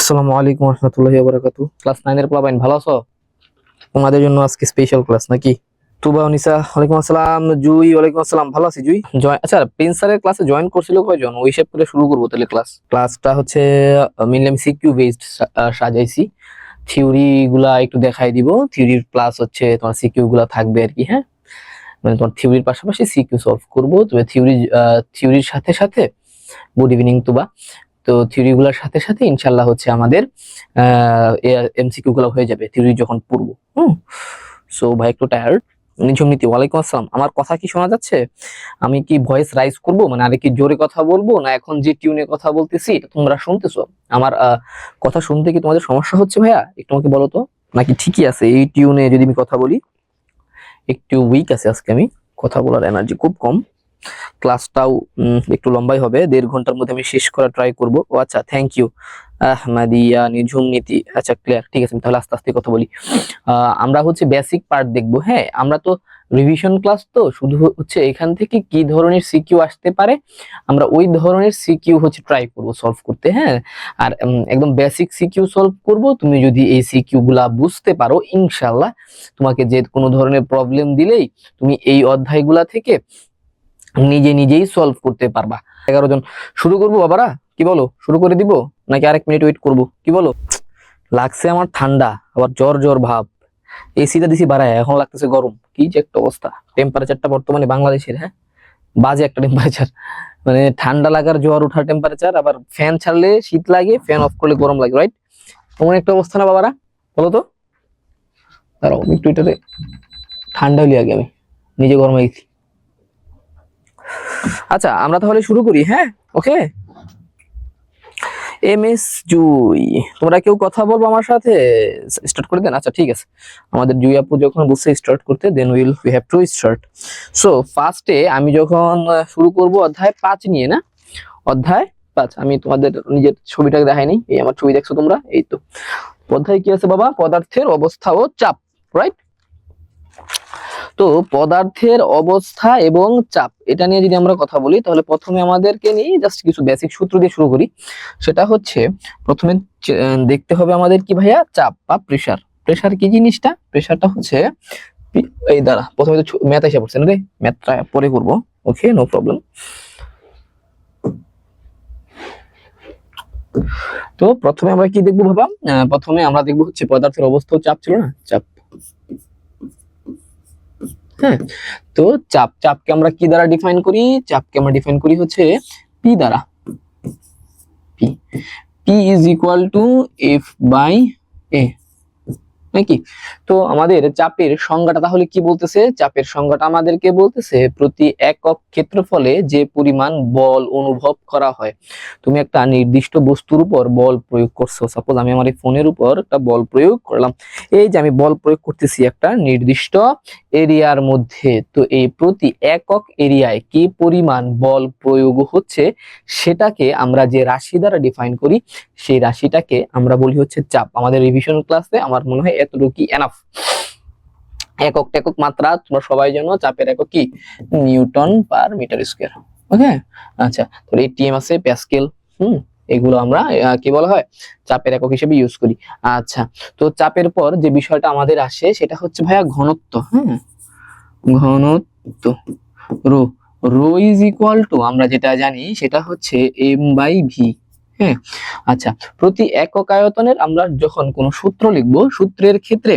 আসসালামু আলাইকুম রহমতুল্লাহি ওয়া বারাকাতুহু। ক্লাস 9 এর প্লাবাইন ভালো আছো? তোমাদের জন্য আজকে স্পেশাল ক্লাস নাকি? তুবা নিসা ওয়ালাইকুম আসসালাম, জুই ওয়ালাইকুম আসসালাম। ভালো আছি জুই। আচ্ছা, প্রিন্স স্যারের ক্লাসে জয়েন করছিল কয়জন? ওই হিসাব করে শুরু করব তাহলে ক্লাসটা হচ্ছে মেইনলি আমি সিকিউ বেসড সাজাইছি। থিওরি গুলা একটু দেখাই দিব, থিওরির প্লাস হচ্ছে তোমার সিকিউ গুলা থাকবে আর কি। হ্যাঁ, মানে তোমার থিওরির পাশাপাশি সিকিউ সলভ করব। তবে থিওরির সাথে সাথে গুড ইভিনিং তুবা। তো থিওরি গুলার সাথে সাথে ইনশাল্লাহ হচ্ছে আমাদের এমসিকিউ গুলো হয়ে যাবে থিওরি যখন পড়বো। সো ভাই একটু টায়ার্ড। নিঝুম নীতি ওয়ালাইকুম আসসালাম। আমার কথা কি শোনা যাচ্ছে? আমি কি ভয়েস রাইজ করব, মানে আরে কি জোরে কথা বলবো, না এখন যে টিউনে কথা বলতেছি এটা তোমরা শুনতেছো? আমার কথা শুনতে কি তোমাদের সমস্যা হচ্ছে ভাইয়া? একটু আমাকে বলো তো, নাকি ঠিকই আছে এই টিউনে যদি আমি কথা বলি? একটু উইক আছে আজকে, আমি কথা বলার এনার্জি খুব কম। ক্লাসটাও একটু লম্বাই হবে, 1.5 ঘন্টার মধ্যে আমি শেষ করার ট্রাই করব। ও আচ্ছা, থ্যাংক ইউ আহমাদিয়া নিঝুম নীতি। আচ্ছা ক্লিয়ার, ঠিক আছে, আমি তাহলে আস্তে আস্তে কথা বলি। আমরা হচ্ছে বেসিক পার্ট দেখবো। হ্যাঁ, আমরা তো রিভিশন ক্লাস, তো শুধু হচ্ছে এখান থেকে কি ধরনের সিকিউ আসতে পারে আমরা ওই ধরনের সিকিউ হচ্ছে ট্রাই করব সলভ করতে। হ্যাঁ, আর একদম বেসিক সিকিউ সলভ করব। তুমি যদি এই সিকিউ গুলা বুঝতে পারো, ইনশাআল্লাহ তোমাকে যে কোনো ধরনের প্রবলেম দিলেই তুমি এই অধ্যায়গুলা থেকে নিজেই সলভ করতে পারবা। 11 জন শুরু করবো বাবারা, কি বলো? শুরু করে দিব নাকি আরেক মিনিট ওয়েট করব, কি বলো? লাগছে আমার ঠান্ডা, আবার জ্বর জ্বর ভাব। এসিটা দিছি বাড়ায়, এখন লাগতেছে গরম। কি যে একটা অবস্থা টেম্পারেচারটা বর্তমানে বাংলাদেশের। হ্যাঁ, বাজে একটা টেম্পারেচার, মানে ঠান্ডা লাগার জ্বর ওঠার টেম্পারেচার। আবার ফ্যান ছাড়লে শীত লাগে, ফ্যান অফ করলে গরম লাগে, রাইট? এমন একটা অবস্থা না বাবারা, বলো তো? দাঁড়াও একটু এটাতে ঠান্ডা হলি আগে, আমি নিজে গরম গেছি। আচ্ছা আমরা তাহলে শুরু করি। হ্যাঁ, ওকে। এমএস জুই, তোমরা কেউ কথা বলবো আমার সাথে? স্টার্ট করে দেন। আচ্ছা ঠিক আছে, আমাদের জুই আপু যখন বলছে স্টার্ট করতে, then we have to start. So ফার্স্টে আমি যখন শুরু করব অধ্যায় 5 নিয়ে, না অধ্যায় 5, আমি তোমাদের নিজের ছবিটাকে দেখাইনি, এই আমার ছবি দেখছো তোমরা, এই তো। অধ্যায় কি আছে বাবা? পদার্থের অবস্থা ও চাপ, রাইট? তো পদার্থের অবস্থা এবং চাপ, এটা নিয়ে যদি আমরা কথা বলি তাহলে প্রথমে আমাদেরকে নিয়ে জাস্ট কিছু বেসিক সূত্র দিয়ে শুরু করি। সেটা হচ্ছে প্রথমে দেখতে হবে আমাদের কি ভাইয়া, চাপ বা প্রেসার। প্রেসার কি জিনিসটা? প্রেসারটা হচ্ছে এই দ্বারা, প্রথমে তো ম্যাথ এসে পড়ছে না রে, ম্যাথটা পরে করব, ওকে, নো প্রবলেম। তো প্রথমে আমরা কি দেখবো বাবা? প্রথমে আমরা দেখবো হচ্ছে পদার্থের অবস্থা ও চাপ, ছিল না? চাপ। হ্যাঁ, তো চাপকে আমরা কি দ্বারা ডিফাইন করি? চাপকে আমরা ডিফাইন করি হচ্ছে পি দ্বারা। P is equal to F by A, নাকি? তো আমাদের চাপের সংজ্ঞাটা তাহলে কি বলতেছে? চাপের সংজ্ঞাটা আমাদেরকে বলতেছে প্রতি একক ক্ষেত্রফলে যে পরিমাণ বল অনুভব করা হয়। তুমি একটা নির্দিষ্ট বস্তুর উপর বল প্রয়োগ করছো, সাপোজ আমি আমার এই ফোনের উপর একটা বল প্রয়োগ করলাম, এই যে আমি বল প্রয়োগ করতেছি একটা নির্দিষ্ট এরিয়ার মধ্যে, তো এই প্রতি একক এরিয়ায় কি পরিমাণ বল প্রয়োগ হচ্ছে সেটাকে আমরা যে রাশি দ্বারা ডিফাইন করি, সেই রাশিটাকে আমরা বলি হচ্ছে চাপ। আমাদের রিভিশন ক্লাসে আমার মনে হয় এতটুকু এনাফ। একক টেকক মাত্রা তোমরা সবাই জানো, চাপের একক কি? Newton per metre square. Okay, আচ্ছা, তো এটিএম আছে, প্যাসকেল, এগুলো আমরা কি বলা হয়, চাপের একক হিসেবে ইউজ করি। আচ্ছা, তো চাপের পর যে বিষয়টা আমাদের আসে সেটা হচ্ছে ভাইয়া ঘনত্ব। ঘনত্ব, rho. Rho is equal to, আমরা যেটা জানি সেটা হচ্ছে এম বাই ভি। হ্যাঁ, আচ্ছা, প্রতি একক আয়তনের আমরা যখন কোনো সূত্র লিখবো, সূত্রের ক্ষেত্রে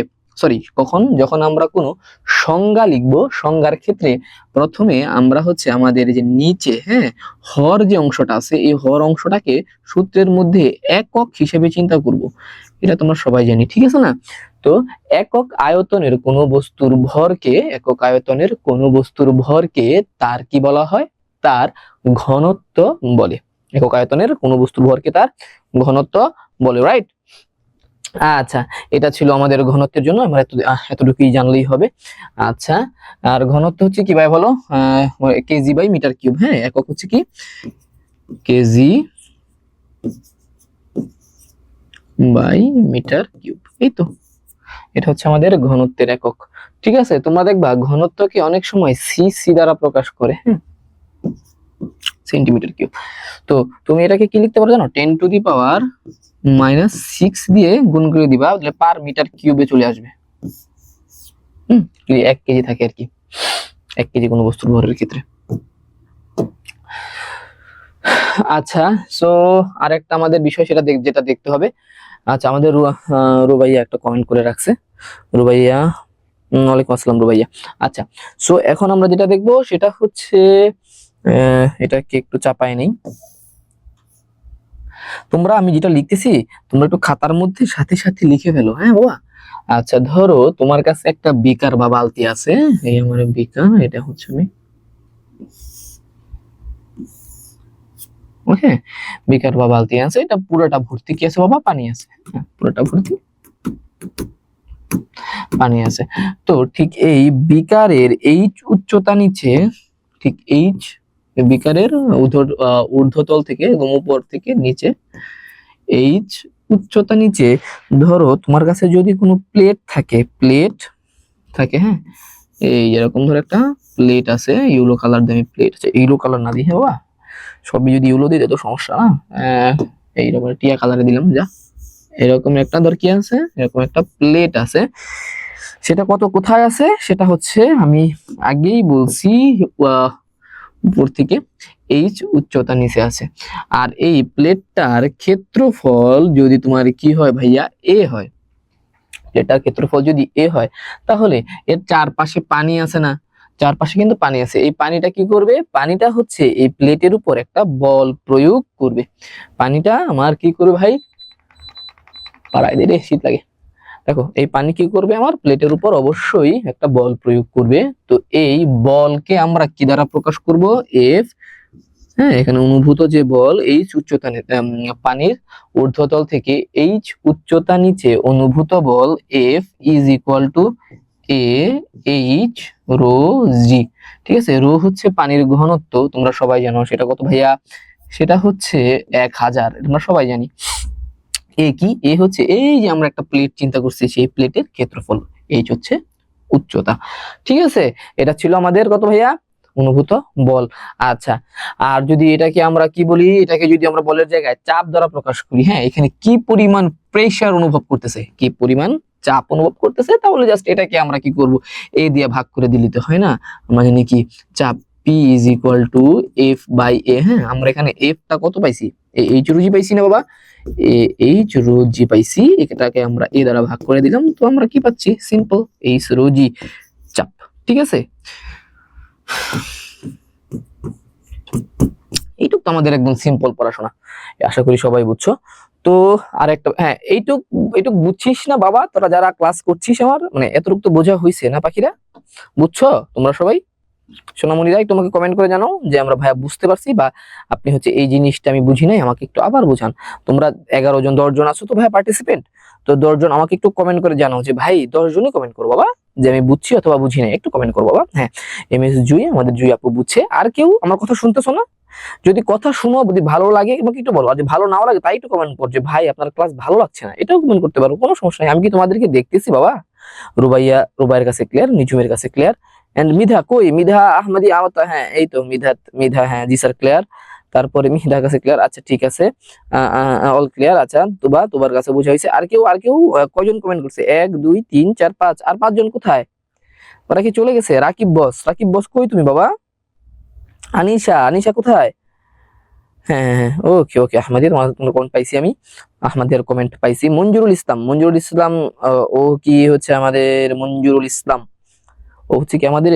যখন আমরা কোনো সংজ্ঞা লিখবো, সংজ্ঞার ক্ষেত্রে প্রথমে আমরা হচ্ছে আমাদের যে নিচে, হ্যাঁ, হর যে অংশটা আছে, এই হর অংশটাকে সূত্রের মধ্যে একক হিসেবে চিন্তা করব। এটা তোমরা সবাই জানি, ঠিক আছে না? তো একক আয়তনের কোনো বস্তুর ভরকে তার কি বলা হয়? তার ঘনত্ব বলে। একক আয়তনের কোনো বস্তুর ভরকে তার ঘনত্ব বলে, রাইট? আচ্ছা, এটা ছিল আমাদের ঘনত্বের জন্য, আমরা এতটুকুই জানলেই হবে। আচ্ছা, আর ঘনত্ব হচ্ছে কি ভাই বলো? KG by metre cube. হ্যাঁ, একক হচ্ছে কি? কেজি বাই মিটার কিউব, এই তো। এটা হচ্ছে আমাদের ঘনত্বের একক, ঠিক আছে? তোমরা দেখবা ঘনত্বকে অনেক সময় সিসি দ্বারা প্রকাশ করে, সেন্টিমিটার কিউব। তো তুমি এটাকে কি লিখতে পারো জানো? 10 টু দি পাওয়ার -6 দিয়ে গুণ করে দিবা, তাহলে পার মিটার কিউবে চলে আসবে। 1 কেজি থাকে আর কি, 1 কেজি কোনো বস্তুর ভরের ক্ষেত্রে। আচ্ছা, সো আরেকটা আমাদের বিষয় সেটা যেটা দেখতে হবে। আচ্ছা, আমাদের রুবাইয়া একটা কমেন্ট করে রাখছে। রুবাইয়া, ওয়ালাইকুম আসসালাম রুবাইয়া। আচ্ছা, সো এখন আমরা যেটা দেখবো সেটা হচ্ছে এটাকে একটু চাপায় নেই। তোমরা আমি যেটা লিখতেছি তোমরা একটু খাতার মধ্যে সাথে সাথে লিখে ফেলো, হ্যাঁ বাবা। আচ্ছা, ধরো তোমার কাছে একটা বিকার বা বালতি আছে, এই আমার বিকার, এটা হচ্ছে আমি, ওকে, বিকার বা বালতি আছে, এটা পুরোটা ভর্তি কি আছে বাবা? পানি আছে। পুরোটা ভর্তি পানি আছে। তো ঠিক এই বিকারের এইচ উচ্চতা নিচে, ঠিক এইচ বিকারের ঊর্ধ্বতল থেকে এবং উপর থেকে নিচে এইচ উচ্চতা নিচে, ধরো তোমার কাছে যদি কোনো প্লেট থাকে, হ্যাঁ, এই এরকম ধর একটা প্লেট আছে, ইউলো কালার দামি প্লেট আছে, ইউলো কালার না দিয়ে বাবা, সবই যদি ইউলো দিই তো সমস্যা না, এইরকম টিয়া কালারে দিলাম যা। এরকম একটা ধর কি আছে, এরকম একটা প্লেট আছে, সেটা কোথায় আছে সেটা হচ্ছে আমি আগেই বলছি, উপর থেকে এইচ উচ্চতা নিচে আছে। আর এই প্লেটটার ক্ষেত্রফল যদি তোমার কি হয় ভাইয়া? এ হয়। প্লেটটার ক্ষেত্রফল যদি এ হয়, তাহলে এর চারপাশে পানি আছে না? চারপাশে কিন্তু পানি আছে। এই পানিটা কি করবে? পানিটা হচ্ছে এই প্লেটের উপর একটা বল প্রয়োগ করবে। পানিটা আমার কি করবে ভাই? পাড়ায় দিলে শীত লাগে। দেখো, এই পানি কি করবে? আমার প্লেটের উপর অবশ্যই একটা বল প্রয়োগ করবে। তো এই বলকে আমরা কি দ্বারা প্রকাশ করব? এফ। হ্যাঁ, এখানে অনুভূত যে বল এইচ উচ্চতা, পানির ঊর্ধ্বতল থেকে এইচ উচ্চতা নিচে অনুভূত বল F is equal to A H rho G. ঠিক আছে, রো হচ্ছে পানির ঘনত্ব, তোমরা সবাই জানো সেটা কত ভাইয়া? সেটা হচ্ছে 1000, আমরা সবাই জানি। এ কি? এ হচ্ছে এই যে আমরা একটা প্লেট চিন্তা করছি, সেই প্লেটের ক্ষেত্রফল, এইচ হচ্ছে উচ্চতা। ঠিক আছে, এটা ছিল আমাদের কত ভাইয়া? অনুভূত বল। আচ্ছা, আর যদি এটাকে আমরা কি বলি, এটাকে যদি আমরা বলের জায়গায় চাপ দ্বারা প্রকাশ করি, হ্যাঁ, এখানে কি পরিমাণ প্রেসার অনুভব করতেছে, কি পরিমাণ চাপ অনুভব করতেছে, তাহলে জাস্ট এটাকে আমরা কি করব? এ দিয়ে ভাগ করে দিলে তো হয় না? আমরা জানি কি চাপ P is equal to F by A. হ্যাঁ, আমরা এখানে এফটা কত পাইছি? এইচ রো জি পাইছি না বাবা? এইচ রো জি পাইছি, এটাকে আমরা এ দ্বারা ভাগ করে দিলাম, তো আমরা কি পাচ্ছি? সিম্পল এইচ রো জি চাপ। ঠিক আছে, এইটুক তো আমাদের একদম সিম্পল পড়াশোনা, আশা করি সবাই বুঝছো। তো আর একটা, হ্যাঁ, এইটুক বুঝছিস না বাবা? তোরা যারা ক্লাস করছিস, আমার মানে এতটুকু তো বোঝা হয়েছে না পাখিরা? বুঝছো তোমরা সবাই? সোনামণিরাই তোমাকে কমেন্ট করে জানাও যে আমরা ভাইয়া বুঝতে পারছি, বা আপনি হচ্ছে এই জিনিসটা আমি বুঝি নাই, আমাকে একটু আবার বোঝান। তোমরা 11 জন 10 জন আছো তো ভাইয়া পার্টিসিপেন্ট, তো 10 জন আমাকে একটু কমেন্ট করে জানাও যে ভাই, 10 জনই কমেন্ট করো বাবা, যে আমি বুঝছি অথবা বুঝি নাই, একটু কমেন্ট করো বাবা। হ্যাঁ, এমএস জুই, আমাদের জুই আপু বুঝছে। আর কেউ আমার কথা শুনতেছো না? যদি কথা শুনো, যদি ভালো লাগে আমাকে একটু বলো, আর যদি ভালো নাও লাগে তাই একটু কমেন্ট করো যে ভাই আপনার ক্লাস ভালো লাগছে না, এটাও কমেন্ট করতে পারো, কোনো সমস্যা নাই। আমি কি তোমাদেরকে দেখতেছি বাবা? রুবাইয়ের কাছে ক্লিয়ার, নিঝুমের কাছে ক্লিয়ার, এন্ড মিধা কই? মিধা আহমদি আওতা, হ্যাঁ এই তো মিধা, হ্যাঁ জি স্যার ক্লিয়ার। তারপরে মিধার কাছে ক্লিয়ার, আচ্ছা ঠিক আছে, অল ক্লিয়ার। আচ্ছা, তোমার কাছে বোঝা হয়েছে। আর কেউ কয়জন কমেন্ট করছে? 1 2 3 4 5, আর 5 জন কোথায়? ওরা কি চলে গেছে? রাকিব বস কই তুমি বাবা? আনিশা কোথায়? হ্যাঁ হ্যাঁ, ওকে ওকে, আহমদিয়া, তোমার কমেন্ট পাইছি আমি, আহমদিয়ার কমেন্ট পাইছি। মঞ্জুরুল ইসলাম, ও কি হচ্ছে আমাদের মঞ্জুরুল ইসলাম? ও হচ্ছে কি আমাদের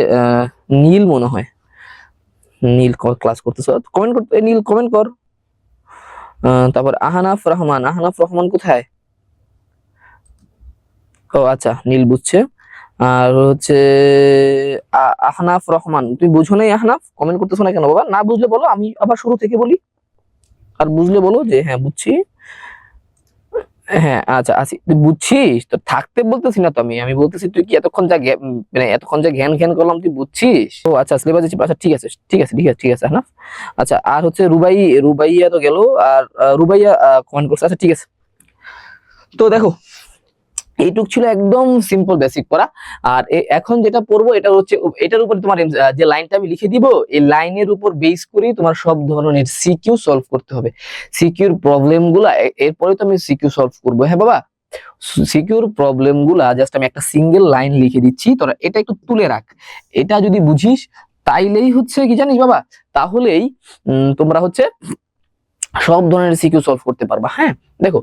নীল মনে হয়, নীল ক্লাস করতেছো, কমেন্ট করতে, নীল কমেন্ট কর। তারপর আহনাফ রহমান কোথায়? ও আচ্ছা, নীল বুঝছে। আর হচ্ছে আহনাফ রহমান, তুমি বুঝো নাই? আহনাফ কমেন্ট করতেছো না কেন বাবা? না বুঝলে বলো, আমি আবার শুরু থেকে বলি, আর বুঝলে বলো যে হ্যাঁ বুঝছি। হ্যাঁ আচ্ছা, আছি, তুই বুঝছিস তো, থাকতে বলতেছি না তো, আমি বলতেছি তুই কি এতক্ষণ যা জ্ঞান জ্ঞান করলাম তুই বুঝছিস? ও আচ্ছা, সিলেবাস আচ্ছা ঠিক আছে ঠিক আছে না। আচ্ছা, আর হচ্ছে রুবাইয়া তো গেল, আর রুবাইয়া কমেন্ট করছে, আচ্ছা ঠিক আছে। তো দেখো, এইটুক ছিল একদম সিম্পল বেসিক পড়া। আর এখন যেটা পড়বো এটা হচ্ছে এটার উপর তোমার যে লাইনটা আমি লিখে দিব, এই লাইনের উপর বেস করে তোমার সব ধরনের সিকিউ সলভ করতে হবে। সিকিউর প্রবলেম গুলা এরপরে তো আমি সিকিউ সলভ করবো। হ্যাঁ বাবা, সিকিউর প্রবলেম গুলা জাস্ট আমি একটা সিঙ্গেল লাইন লিখে দিচ্ছি, তোরা এটা একটু তুলে রাখ। এটা যদি বুঝিস তাইলেই হচ্ছে কি জানিস বাবা, তাহলেই তোমরা হচ্ছে সব ধরনের সিকিউ সলভ করতে পারবা। হ্যাঁ দেখো,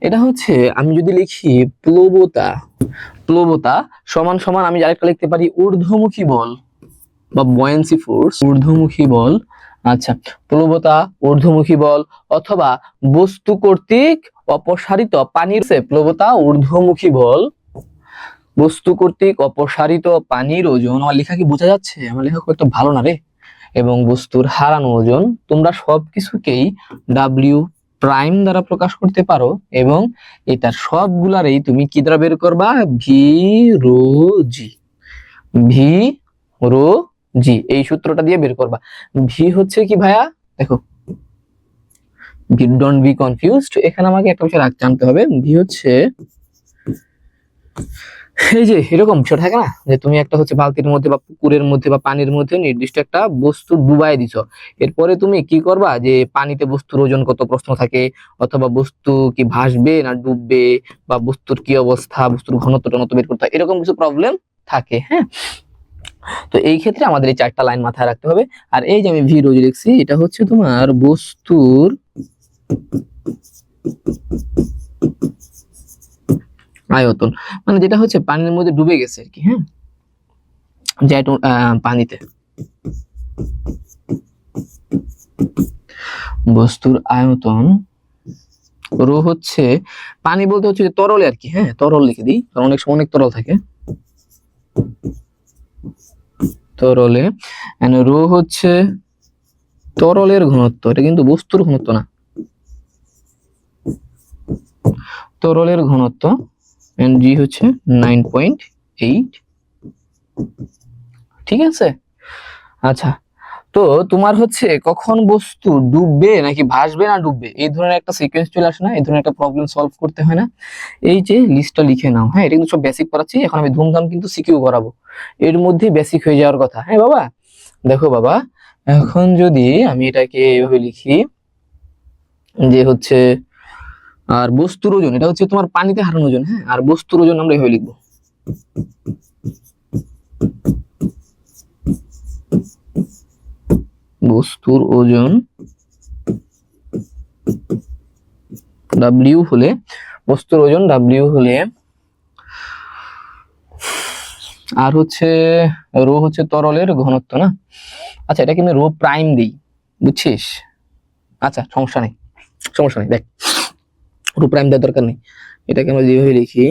এটা হচ্ছে আমি যদি লিখি প্লবতা, প্লবতা সমান সমান আমি আরেকটা লিখতে পারি ঊর্ধ্বমুখী বল বা বয়েন্সি ফোর্স, ঊর্ধ্বমুখী বল। আচ্ছা, প্লবতা ঊর্ধ্বমুখী বল, অথবা বস্তু কর্তৃক অপসারিত পানির প্লবতা ঊর্ধ্বমুখী বল, বস্তু কর্তৃক অপসারিত পানির ওজন। আমার লেখা কি বোঝা যাচ্ছে? আমার লেখা খুব একটা ভালো না রে। এবং বস্তুর হারানো ওজন, তোমরা সবকিছুকেই ডাব্লিউ প্রাইম দ্বারা প্রকাশ করতে পারো, এবং এটার সবগুলারই তুমি কি দ্বারা বের করবা? ভি রো জি, ভি রো জি, এই সূত্রটা দিয়ে বের করবা। ভি হচ্ছে কি ভাইয়া, দেখো, ভি, ডোন্ট বি কনফিউজড, এখানে আমাকে একটা বিষয় জানতে হবে। ভি হচ্ছে এই যে এরকম বিষয় থাকে না, যে তুমি একটা হচ্ছে বালতির মধ্যে বা পুকুরের মধ্যে বা পানির মধ্যে নির্দিষ্ট একটা বস্তু ডুবাই দিছো, এরপরে তুমি কি করবা, যে পানিতে বস্তুর ওজন কত প্রশ্ন থাকে, অথবা বস্তু কি ভাসবে না ডুববে, বা বস্তুর কি অবস্থা, বস্তুর ঘনত্ব টনত্ব বের করতে হয়, এরকম কিছু প্রবলেম থাকে। হ্যাঁ, তো এই ক্ষেত্রে আমাদের এই চারটা লাইন মাথায় রাখতে হবে। আর এই যে আমি ভি রোজ লিখছি, এটা হচ্ছে তোমার বস্তুর আয়তন, মানে যেটা হচ্ছে পানির মধ্যে ডুবে গেছে আর কি। হ্যাঁ, পানিতে বস্তুর আয়তন, রো হচ্ছে পানি বলতে হচ্ছে তরলে আর কি। হ্যাঁ, তরল লিখে দিই, কারণ অনেক সময় অনেক তরল থাকে, তরলে। রো হচ্ছে তরলের ঘনত্ব, এটা কিন্তু বস্তুর ঘনত্ব না, তরলের ঘনত্ব। এন্ড জি হচ্ছে 9.8। ঠিক আছে, আচ্ছা। তো তোমার হচ্ছে কখন বস্তু ডুববে নাকি ভাসবে না ডুববে, এই ধরনের একটা সিকোয়েন্স চলে আসে না, এই ধরনের একটা প্রবলেম সলভ করতে হয় না, এই যে লিস্টটা লিখে নাও। হ্যাঁ, এটা কিন্তু সব বেসিক পড়াচ্ছি, এখন আমি ধুমধাম কিন্তু সিকিউ করাবো, এর মধ্যে বেসিক হয়ে যাওয়ার কথা। হ্যাঁ বাবা, দেখো বাবা, এখন যদি আমি এটাকে এইভাবে লিখি যে হচ্ছে, আর বস্তুর ওজন, এটা হচ্ছে তোমার পানিতে হারানো ওজন। হ্যাঁ, আর বস্তুর ওজন আমরা এইভাবে লিখবো, বস্তুর ওজন ডাব্লিউ হলে, বস্তুর ওজন ডাব্লিউ হলে, আর হচ্ছে রো হচ্ছে তরলের ঘনত্ব না। আচ্ছা, এটাকে আমি রো প্রাইম দিই, বুঝছিস? আচ্ছা, সমস্যা নেই, সমস্যা নেই, দেখ, রো প্রাইম দেওয়ার দরকার নেই, এটাকে আমরা যেভাবে লিখি,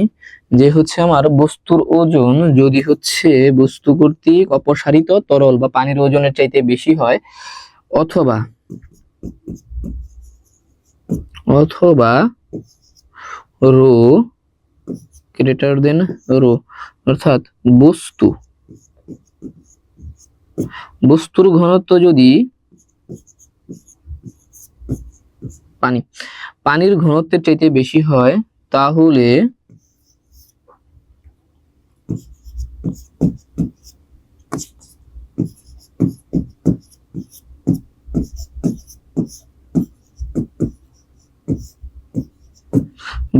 যে হচ্ছে আমার বস্তুর ওজন যদি হচ্ছে বস্তু কর্তৃক অপসারিত তরল বা পানির ওজনের চাইতে বেশি হয়, অথবা অথবা রো গ্রেটার দেন রো, অর্থাৎ বস্তুর ঘনত্ব যদি পানির ঘনত্বের চাইতে বেশি হয়, তাহলে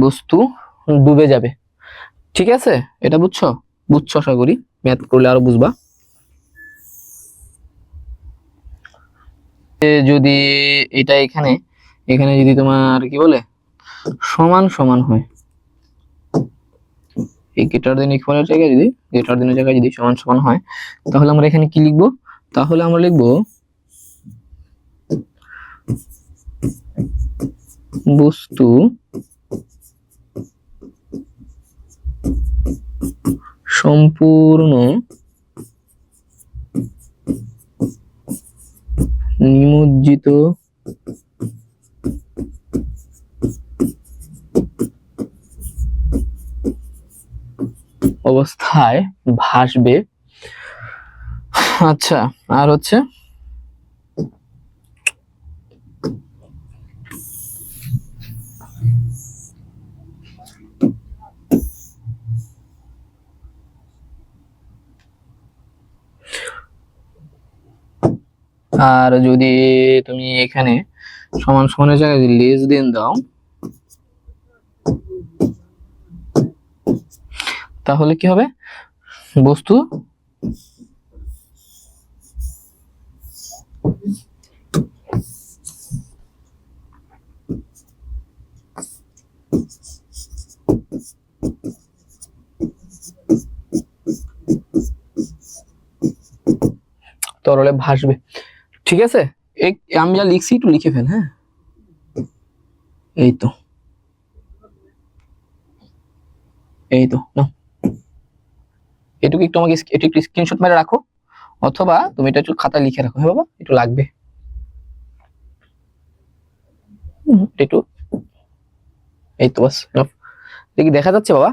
বস্তু ডুবে যাবে। ঠিক আছে, এটা বুঝছো? বুঝছো আশা করি, ম্যাথ করলে আরো বুঝবা। যদি এটা এখানে এখানে যদি তোমার কি বলে সমান সমান হয়, এই গ্রেটার দেন ইকুয়ালের জায়গায় যদি, গ্রেটার দেনের জায়গায় যদি সমান সমান হয়, তাহলে আমরা এখানে কি লিখবো? তাহলে আমরা লিখবো বস্তু সম্পূর্ণ নিমজ্জিত অবস্থায় ভাসবে। আচ্ছা, আর হচ্ছে আর যদি তুমি এখানে সমান সমানের জায়গায় লেস দেন দাও, তাহলে কি হবে? বস্তু তরলে ভাসবে। ঠিক আছে, আমি যা লিখছি একটু লিখে ফেল। হ্যাঁ, এই তো না, এটুকু একটু আমাকে একটু স্ক্রিনশট মেরে রাখো, অথবা তুমি এটা একটু খাতায় লিখে রাখো। হ্যাঁ বাবা, একটু লাগবে একটু। এই তো বাস, দেখি দেখা যাচ্ছে বাবা?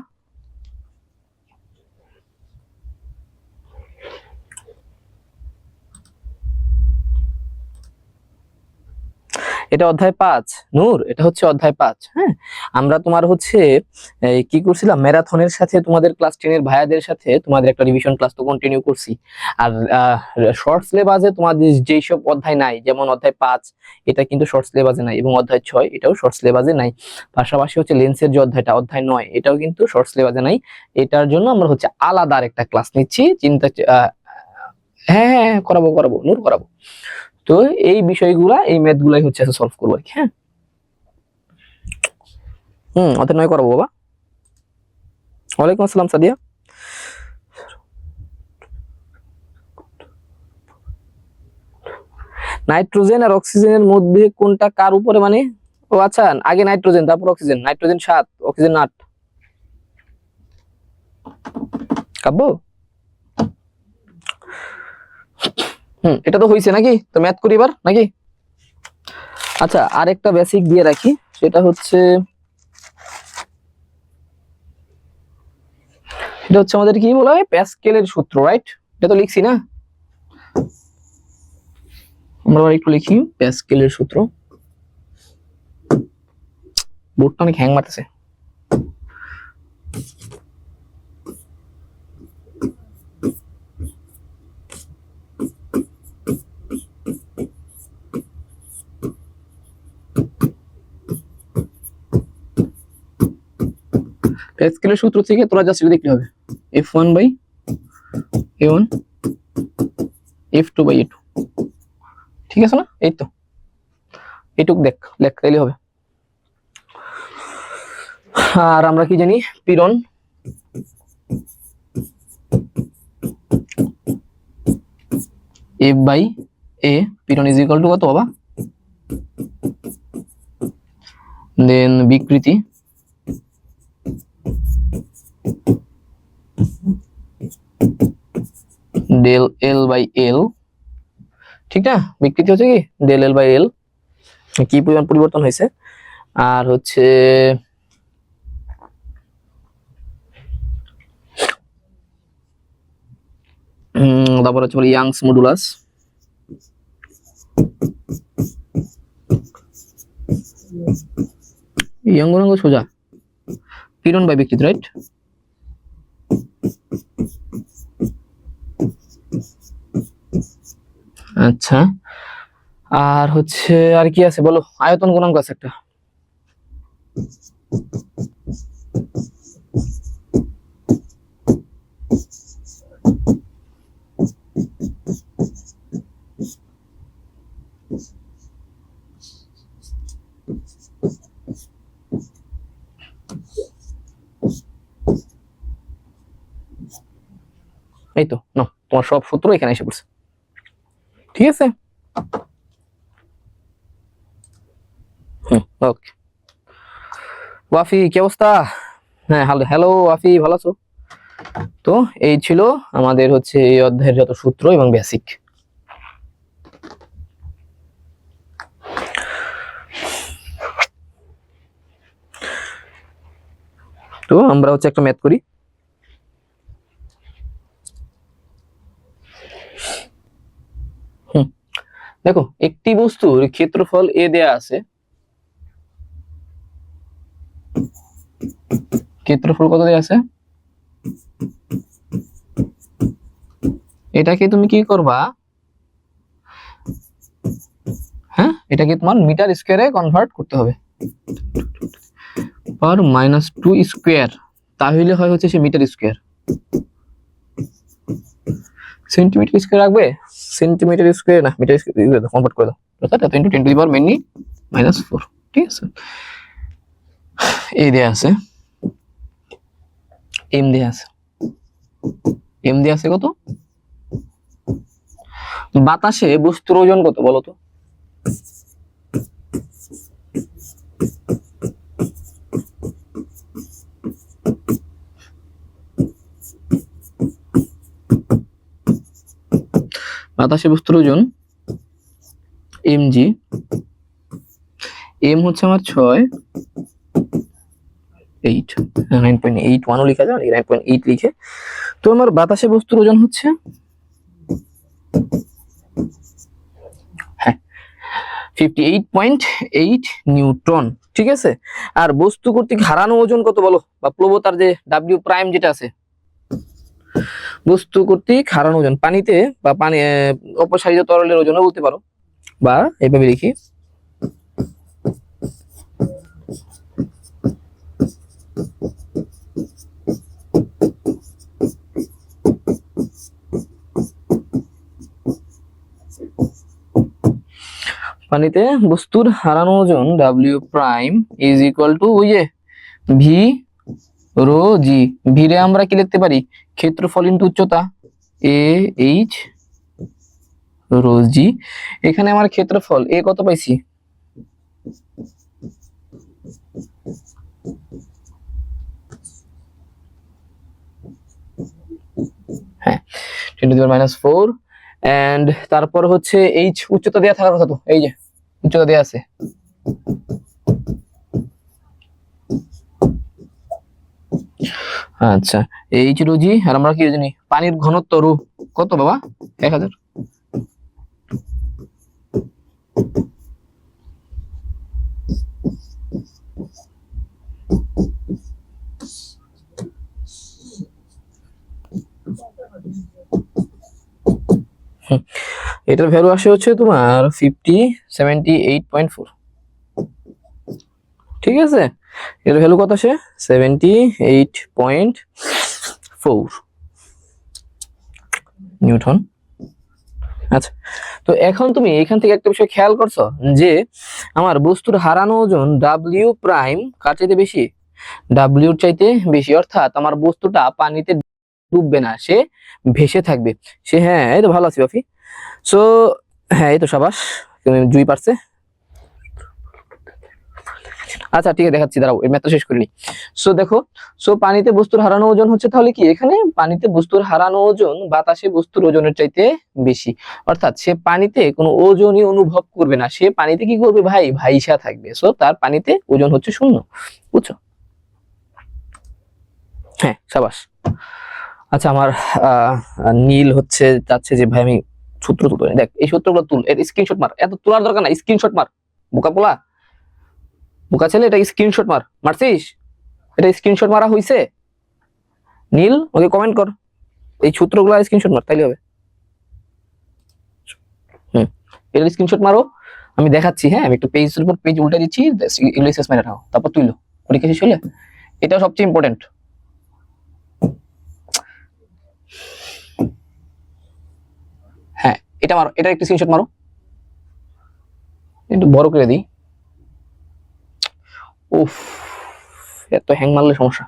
এটা অধ্যায় 5 নূর, এটা হচ্ছে অধ্যায় 5। হ্যাঁ, আমরা তোমার হচ্ছে কি করছিলাম, ম্যারাথনের সাথে তোমাদের ক্লাস 10 এর ভাইয়াদের সাথে তোমাদের একটা রিভিশন ক্লাস তো কন্টিনিউ করছি। আর শর্ট সিলেবাসে তোমাদের যেই সব অধ্যায় নাই, যেমন অধ্যায় 5 এটা কিন্তু শর্ট সিলেবাসে নাই, এবং অধ্যায় 6 এটাও শর্ট সিলেবাসে নাই। পাশাপাশি হচ্ছে লেন্সের যে অধ্যায়টা, অধ্যায় 9 এটাও কিন্তু শর্ট সিলেবাসে নাই। এটার জন্য আমরা হচ্ছে আলাদা একটা ক্লাস নিচ্ছি। হ্যাঁ হ্যাঁ হ্যাঁ, করাবো করাবো নূর, করাবো। তো এই বিষয়গুলা, এই ম্যাথ গুলাই হচ্ছে সলভ করবো আর কি। হ্যাঁ, অতএব নয় করাবো বাবা। ওয়ালাইকুম আসসালাম সাদিয়া। নাইট্রোজেন আর অক্সিজেনের মধ্যে কোনটা কার উপরে, মানে? ও আচ্ছা, আগে নাইট্রোজেন তারপর অক্সিজেন। Nitrogen 7, oxygen 8। কাব্য, এটা তো হয়েছে নাকি? তো ম্যাথ করি এবার নাকি? আচ্ছা, আরেকটা বেসিক দিয়ে রাখি, সেটা হচ্ছে আমাদের কি বলা হয়, প্যাসকেলের সূত্র, রাইট? এটা তো লিখছি না আমরা? একটু লিখি প্যাসকেলের সূত্র। বোর্ডটা অনেক হ্যাং মারতেছে। প্যাসকেলের সূত্র থেকে তোরা জাস্ট দেখতে হবে F1/A1 F2/A2। ঠিক আছে না? এই তো এইটুক লেখ তাইলে হবে। আর আমরা কি জানি, পীড়ন F/A, পীড়ন ইজ ইকুয়াল টু কত বাবা? দেন বিকৃতি del L/L। ঠিক না? বিকৃতি হচ্ছে কি del L/L। কি পরিবর্তন হয়েছে? আর হচ্ছে তারপর হচ্ছে ইয়াংস মডুলাস। ইয়াং গুণাঙ্ক সোজা পীড়ন বাই বিকৃতি, রাইট? আচ্ছা, আর হচ্ছে আর কি আছে বলো? আয়তন গুণাঙ্ক আছে একটা। এই তো না, তোমার সব সূত্র এখানে এসে পড়ছে। ঠিক আছে, ওকে। ওয়াফি কি অবস্থা? হ্যাঁ হ্যালো ওয়াফি, ভালো আছো? তো এই ছিল আমাদের হচ্ছে এই অধ্যায়ের যত সূত্র এবং বেসিক। তো আমরা হচ্ছে একটা ম্যাথ করি। দেখো, একটি বস্তুর ক্ষেত্রফল এ দেয়া আছে, ক্ষেত্রফল কত দেয়া আছে? এটাকে তুমি কি করবা, এটাকে তোমার মিটার স্কোয়ারে কনভার্ট করতে হবে, পাওয়ার -2 স্কোয়ার, তাহলে হয় হচ্ছে সে মিটার স্কোয়ার। সেন্টিমিটার স্কোয়ার রাখবে, সেন্টিমিটার স্কোয়ার না মিটার স্কোয়ার কনভার্ট করে দাও, অর্থাৎ এত into 10 to the power many -4। ঠিক আছে, এই দেয়া আছে এম দেয়া আছে, এম দেয়া আছে কত? বাতাসে বস্তুর ওজন কত বলো তো? বাতাসে বস্তুর ওজন mg, m হচ্ছে আমার 6, 8, 9.81 লিখা যায়, 9.8 লিখে। তো আমার বাতাসে বস্তুর ওজন হচ্ছে 58.8 নিউটন। ঠিক আছে, আর বস্তু কর্তৃক হারানো ওজন কত বলো? বা প্লবতার যে ডাব্লিউ প্রাইম যেটা আছে, বস্তু কর্তৃক হারানো ওজন পানিতে বা পানি অপসারিত তরলের ওজনও বলতে পারো, বা এইভাবে লিখি পানিতে বস্তুর হারানো ওজন W prime is equal two ওই যে ভি রো জি। ভি রে আমরা কি লিখতে পারি? ক্ষেত্রফল ইনটু উচ্চতা, এ এইচ রো জি। এখানে আমার ক্ষেত্রফল এ কত পাইছি? হ্যাঁ 10 টু দি পাওয়ার -4, এন্ড তারপর হচ্ছে এইচ উচ্চতা দেয়া থাকার কথা, তো এই যে উচ্চতা দেয়া আছে, আচ্ছা এইচ রো জি। আর আমরা কি জানি পানির ঘনত্ব রো কত বাবা? 1000। এটার ভ্যালু আসে হচ্ছে তোমার 78.4। ঠিক আছে, এর ভ্যালু কত আসে? 78.4 নিউটন। আচ্ছা, তো এখন তুমি এখান থেকে একটা বিষয় খেয়াল করছো যে আমার বস্তুর হারানো ওজন ডাব্লিউ প্রাইম কার চাইতে বেশি? ডাব্লিউর চাইতে বেশি, অর্থাৎ আমার বস্তুটা পানিতে ডুববে না, সে ভেসে থাকবে। সে, হ্যাঁ এই তো ভালো আছি বাফি। সো হ্যাঁ এই তো সাবাস, তুমি জুই পারছে। আচ্ছা ঠিক আছে, দেখাচ্ছি, দাঁড়াও এই ম্যাথটা শেষ করিনি। সো দেখো, সো পানিতে বস্তুর হারানো ওজন হচ্ছে তাহলে কি, এখানে পানিতে বস্তুর হারানো ওজন বাতাসে বস্তুর ওজনের চাইতে বেশি, অর্থাৎ সে পানিতে কোনো ওজনই অনুভব করবে না, সে পানিতে কি করবে ভাই? ভাইসা থাকবে। সো তার পানিতে ওজন হচ্ছে 0, বুঝছো? হ্যাঁ সাবাস। আচ্ছা আমার নীল হচ্ছে যাচ্ছে যে ভাই আমি সূত্র তুলতে, দেখ এই সূত্রগুলো তুল, এর স্ক্রিনশট মার, এত তোলার দরকার না, স্ক্রিনশট মার, বোকা পোলা, বোকা ছেলে, এটা স্ক্রিনশট মার। মারছিস? এটা স্ক্রিনশট মারা হইছে? নীল ওকে কমেন্ট কর, এই সূত্রগুলো স্ক্রিনশট মার, তাইলে হবে। এটা স্ক্রিনশট মারো, আমি দেখাচ্ছি। হ্যাঁ আমি একটু পেজের উপর পেজ উল্টে দিচ্ছি, ইংলিশ মেরে নাও, তারপর তুইলো, পরীক্ষা শেষ হলে এটা সবচেয়ে ইম্পর্টেন্ট। হ্যাঁ এটা মারো, এটা একটা স্ক্রিনশট মারো, একটু বড় করে দিই। উফ, এত হ্যাং মারলে সমস্যা।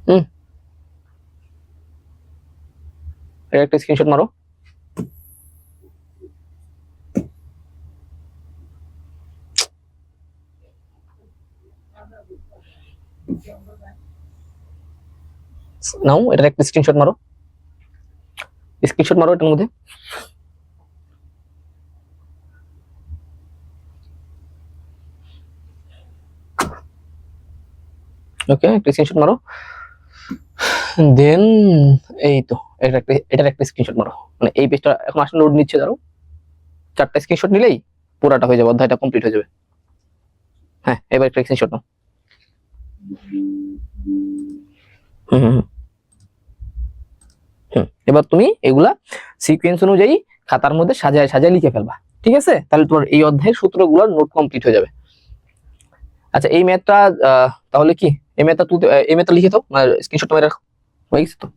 হুম, এটা একটা স্ক্রিনশট মারো। নাও এটার একটা স্ক্রিনশট মারো, স্ক্রিনশট মারো এটার মধ্যে। ওকে একটা স্ক্রিনশট মারো, দেন এই তো এটার একটা স্ক্রিনশট মারো। মানে এই পেজটা এখন আসলে লোড নিচ্ছে, ধরো 4টা স্ক্রিনশট নিলেই পুরাটা হয়ে যাবে, অধ্যায়টা কমপ্লিট হয়ে যাবে। হ্যাঁ এবার একটা স্ক্রিনশট নাও। হুম হুম হুম। এবার তুমি এগুলা সিকোয়েন্স অনুযায়ী খাতার মধ্যে সাজায় সাজায় লিখে ফেলবা, ঠিক আছে? তাহলে তোমার এই অধ্যায়ের সূত্রগুলোর নোট কমপ্লিট হয়ে যাবে। আচ্ছা এই ম্যাথটা তাহলে কি এই ম্যাথটা তুলতে এই ম্যাথটা লিখে দাও, মানে স্ক্রিনশট মেরে রাখো, হয়ে গেছে তো?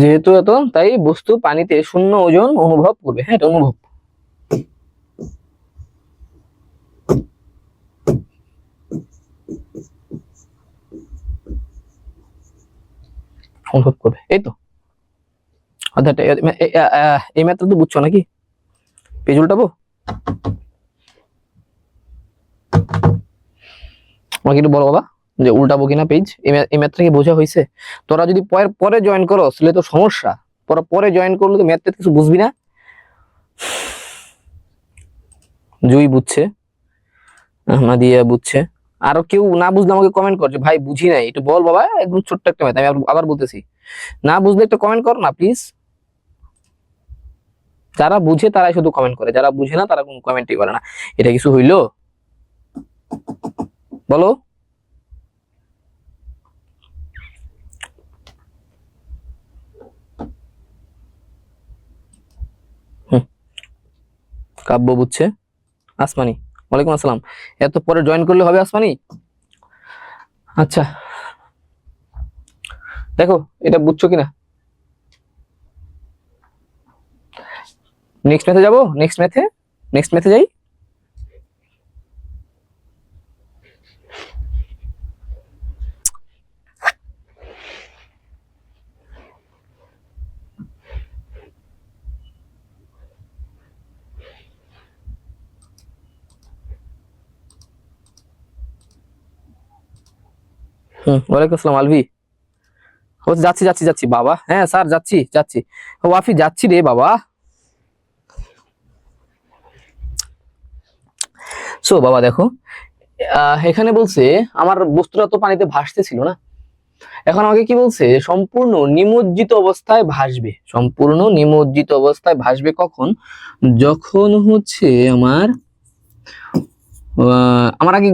যেহেতু এত, তাই বস্তু পানিতে শূন্য ওজন অনুভব করবে। হ্যাঁ, এটা অনুভব অনুভব করবে, এই তো অধ্যায়টা। এই ম্যাথটা তো বুঝছো নাকি? পেজ উল্টাবো, আমাকে একটু বলো বাবা যে উল্টাবো কিনা পেজ। এই ম্যাথটা কি বোঝা হয়েছে? তোরা যদি পরে জয়েন করো তাহলে তো সমস্যা। তোরা পরে জয়েন করলে তো ম্যাথ কিছু বুঝবি না। জুই বুঝছে, আহমাদিয়া বুঝছে, আরো কেউ না বুঝলে আমাকে কমেন্ট করছে ভাই বুঝি নাই, একটু বল বাবা, একদম ছোট্ট একটা ম্যাথ। আমি আবার বলতেছি, না বুঝলে একটা কমেন্ট কর না প্লিজ। যারা বুঝে তারাই শুধু কমেন্ট করে, যারা বুঝে না তারা কোনো কমেন্টই করে না। এটা কিছু হইলো? বলো। কাব্য বুঝছে, আসমানি ওয়ালাইকুম আসসালাম। এত পরে জয়েন করলে হবে আসমানি? আচ্ছা দেখো এটা বুঝছো কিনা। নেক্সট ম্যাথে যাবো, নেক্সট ম্যাথে যাই। ওয়ালাইকুম আসসালাম আলভি। ও যাচ্ছি যাচ্ছি যাচ্ছি বাবা, হ্যাঁ স্যার যাচ্ছি যাচ্ছি। ও আফি যাচ্ছি রে বাবা। সো বাবা দেখো, এখানে বলছে আমার বস্তুটা তো পানিতে ভাসতেছিল না। এখন আমাকে কি বলছে? সম্পূর্ণ নিমজ্জিত অবস্থায় ভাসবে। সম্পূর্ণ নিমজ্জিত অবস্থায় ভাসবে কখন? যখন হচ্ছে আমার আগে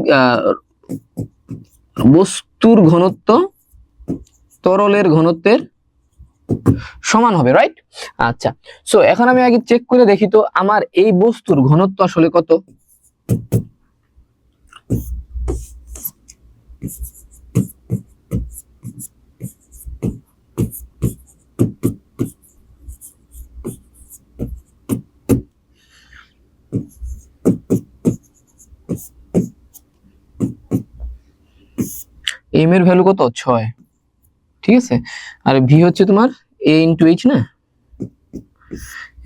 বস্তুর ঘনত্ব তরলের ঘনত্বের সমান হবে, রাইট? আচ্ছা, সো এখন আমি আগে চেক করে দেখি তো আমার এই বস্তুর ঘনত্ব আসলে কত। এম এর ভ্যালু কত? 6, ঠিক আছে। আর ভি হচ্ছে তোমার এ ইন্টু এইচ না।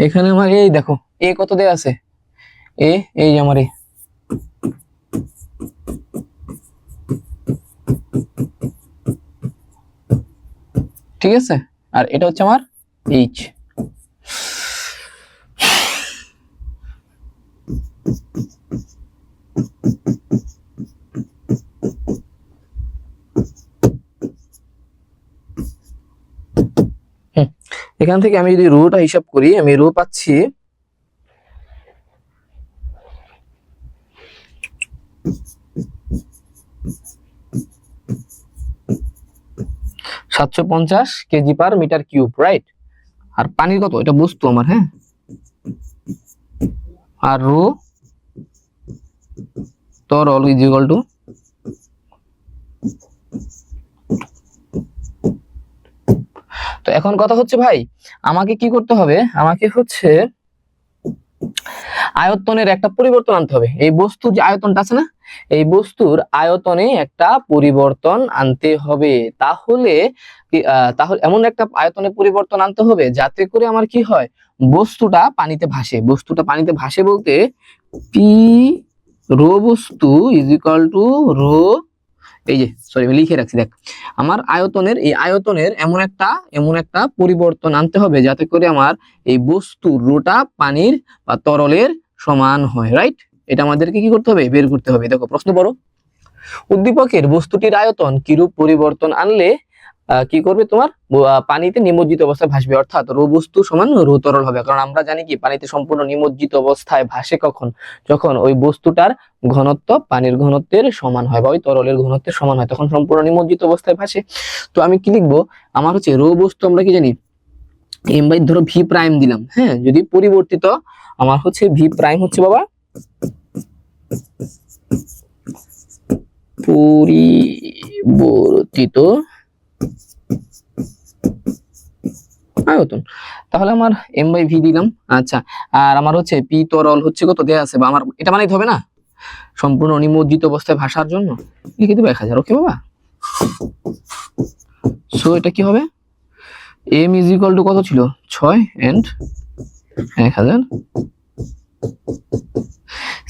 এখানে আমার এই দেখো এ কত দেয়া আছে, এই যে আমার ঠিক আছে। আর এটা হচ্ছে আমার এইচ। এখান থেকে আমি যদি রোটা হিসাব করি, আমি রো পাচ্ছি 750 kg per metre cube, right? আর পানির কত? এটা বস্তু আমার, হ্যাঁ। আর রো তরল ইজ ইকুয়াল টু তো এখন কথা হচ্ছে ভাই আমাকে কি করতে হবে? আমাকে হচ্ছে আয়তনের একটা পরিবর্তন আনতে হবে। এই বস্তুর যে আয়তনটা আছে না, এই বস্তুর আয়তনে একটা পরিবর্তন আনতে হবে। তাহলে এমন একটা আয়তনে পরিবর্তন আনতে হবে যাতে করে আমার কি হয়, বস্তুটা পানিতে ভাসে। বস্তুটা পানিতে ভাসে বলতে পি রো বস্তু ইজ ইকুয়াল টু রো, এই যে সরি আমি লিখে রাখছি, দেখ আমার আয়তনের এমন একটা পরিবর্তন আনতে হবে যাতে করে আমার এই বস্তুর রোটা পানির বা তরলের সমান হয়, রাইট? এটা আমাদেরকে কি করতে হবে, বের করতে হবে। দেখো প্রশ্ন পড়ো, উদ্দীপকের বস্তুটির আয়তন কিরূপ পরিবর্তন আনলে কি করবে, তোমার পানিতে নিমজ্জিত অবস্থায় ভাসবে, অর্থাৎ রো বস্তু সমান রো তরল হবে। কারণ আমরা জানি কি পানিতে সম্পূর্ণ নিমজ্জিত অবস্থায় ভাসে কখন, যখন ওই বস্তুটার ঘনত্ব পানির ঘনত্বের সমান হয় বা ওই তরলের ঘনত্বের সমান হয়, তখন সম্পূর্ণ নিমজ্জিত অবস্থায় ভাসে। তো আমি কি লিখবো, আমার হচ্ছে রো বস্তু আমরা কি জানি এম বাই ধরো ভি প্রাইম দিলাম, হ্যাঁ, যদি পরিবর্তিত আমার হচ্ছে ভি প্রাইম হচ্ছে বাবা পরিবর্তিত আয়তন, তাহলে আমার এম বাই ভি দিলাম। আচ্ছা, আর আমার হচ্ছে পি তরল হচ্ছে কত দেয়া আছে, বা আমার এটা মানেই হবে না সম্পূর্ণ নিমজ্জিত অবস্থায় ভাসার জন্য লিখে দেবো 1000। ওকে বাবা, সো এটা কি হবে, এম ইজ ইকুয়াল টু কত ছিল 6 এন্ড 1000,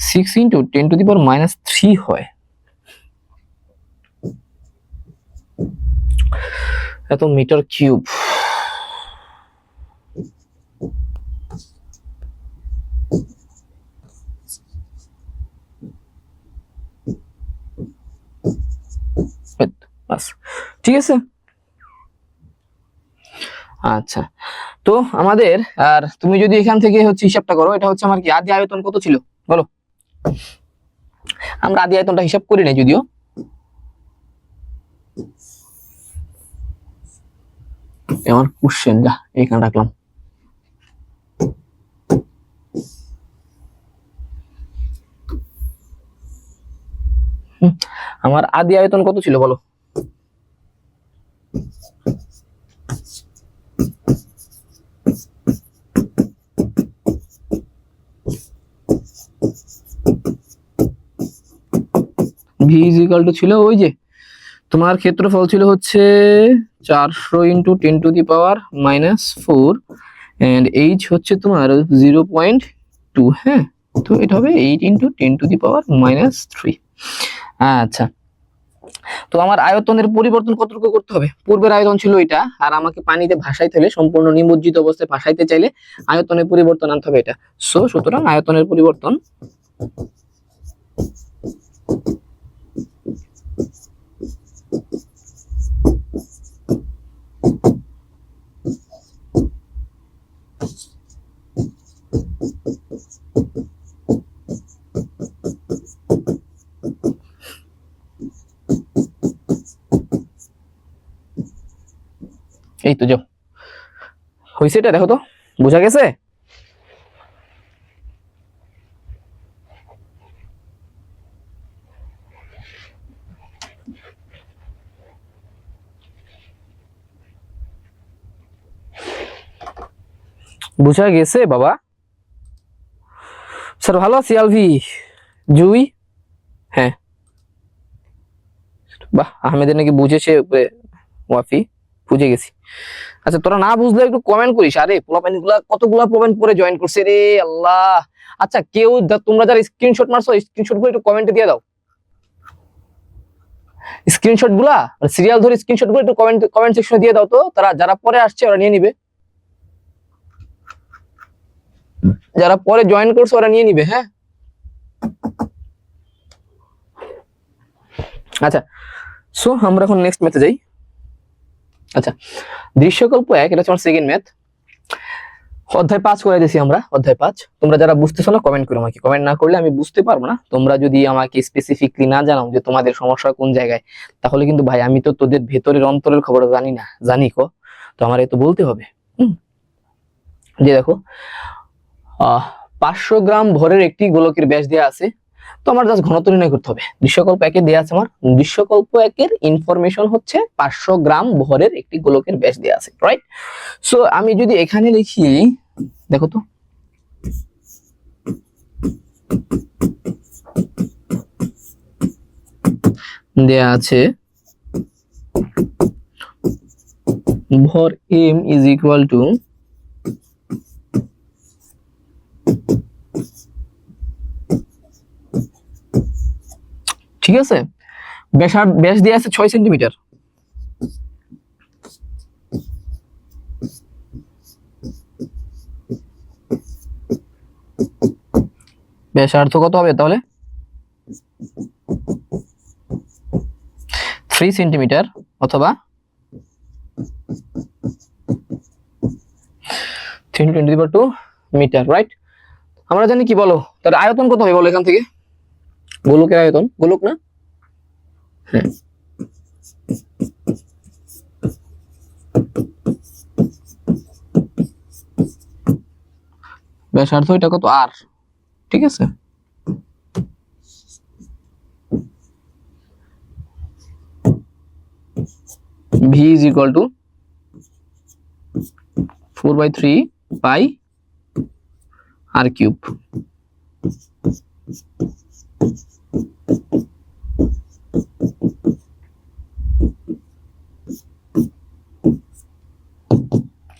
6 ইন্টু 10 টু দি পাওয়ার -3 হয়, এত মিটার কিউব। ঠিক আছে, আচ্ছা। তো আমাদের, আর তুমি যদি এখান থেকে হচ্ছে হিসাবটা করো, এটা হচ্ছে আমার কি আদি আয়তন কত ছিল বলো, আমরা আদি আয়তনটা হিসাব করি নাই যদিও, আমার কোশ্চেন যা এখানে রাখলাম। আমার আদি আয়তন কত ছিল বলো, ভি ইজ ইকুয়াল টু ছিল ওই যে তোমার ক্ষেত্রফল ছিল হচ্ছে 400 into 10 to the power -4 and H হচ্ছে তোমার 0.2, হ্যাঁ, তো এটা হবে 8 ইন্টু 10 টু দি পাওয়ার -3। আচ্ছা, তো আমার আয়তনের পরিবর্তন কতটুকু করতে হবে, পূর্বের আয়তন ছিল এটা, আর আমাকে পানিতে ভাসাইতে হলে সম্পূর্ণ নিমজ্জিত অবস্থায় ভাসাইতে চাইলে আয়তনের পরিবর্তন আনতে হবে এটা। সো সুতরাং আয়তনের পরিবর্তন এই তো যাও হয়েছে, এটা দেখো তো বোঝা গেছে। বুঝা গেছে বাবা, স্যার ভালো আছি। আলভি, জুই, হ্যাঁ বাহ, আহমেদের নাকি বুঝেছে ওয়াফি, বুঝে গেছি। আচ্ছা, তোরা না বুঝলে একটু কমেন্ট করিস। আরে পোলাপাইন গুলা কতগুলা প্রবলেম পরে জয়েন করছে রে আল্লাহ। আচ্ছা, কেউ তোমরা যারা স্ক্রিনশট মারছো স্ক্রিনশট গুলো একটু কমেন্টে দিয়ে দাও, স্ক্রিনশট গুলা সিরিয়াল ধরে স্ক্রিনশট গুলো একটু কমেন্ট সেকশনে দিয়ে দাও তো, তারা যারা পরে আসছে ওরা নিয়ে নিবে, যারা পরে জয়েন করছে ওরা নিয়ে নিবে, হ্যাঁ। আচ্ছা, সো আমরা এখন নেক্সট ম্যাথে যাই। আচ্ছা, দৃশ্যকল্প 1, এটা হচ্ছে সেকেন্ড ম্যাথ, অধ্যায় 5 করে দিয়েছি আমরা, অধ্যায় 5। তোমরা যারা বুঝতেছো না কমেন্ট করো আমাকে, কমেন্ট না করলে আমি বুঝতে পারবো না। তোমরা যদি আমাকে স্পেসিফিকলি না জানাও যে তোমাদের সমস্যা কোন জায়গায়, তাহলে কিন্তু ভাই আমি তো তোদের ভেতরের অন্তরের খবর জানি না, জানি কো, তো আমার এত বলতে হবে। যে দেখো 500 গ্রাম ভরের একটি গোলকের ব্যাস দেওয়া আছে, তো আমার জাস্ট ঘনত্ব নির্ণয় করতে হবে। দৃশ্যকল্প 1 এ দেওয়া আছে, আমার দৃশ্যকল্প 1 এর ইনফরমেশন হচ্ছে 500 গ্রাম ভরের একটি গোলকের ব্যাস দেওয়া আছে, রাইট? সো আমি যদি এখানে লিখি, দেখো তো দেয়া আছে ভর m ইজ ইকুয়াল টু ঠিক আছে, ব্যাস দেয়া আছে 6 সেন্টিমিটার। ব্যাসার্ধ কত হবে তাহলে 3 সেন্টিমিটার অথবা 3 × 10⁻² মিটার, রাইট? আমরা জানি কি বলো, তাহলে আয়তন কত হবে বলো এখান থেকে? গোলকের আয়তন, গোলক না? হ্যাঁ, ব্যাসার্ধ এটা কত আর, ঠিক আছে? v is equal to 4/3 pi r cube।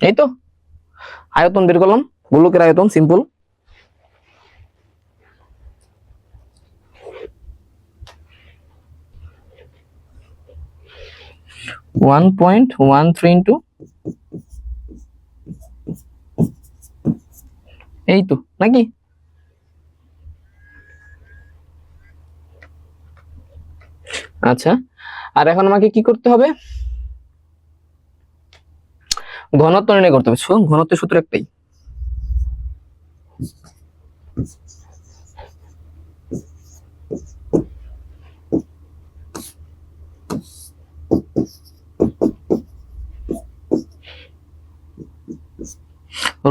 এই তো আয়তন বের করলাম, গোলকের আয়তন, simple. One point one three into, এই তো নাকি? আচ্ছা, আর এখন আমাকে কি করতে হবে? ঘনত্ব নির্ণয় করতে হবে। ঘনত্বের সূত্র একটাই,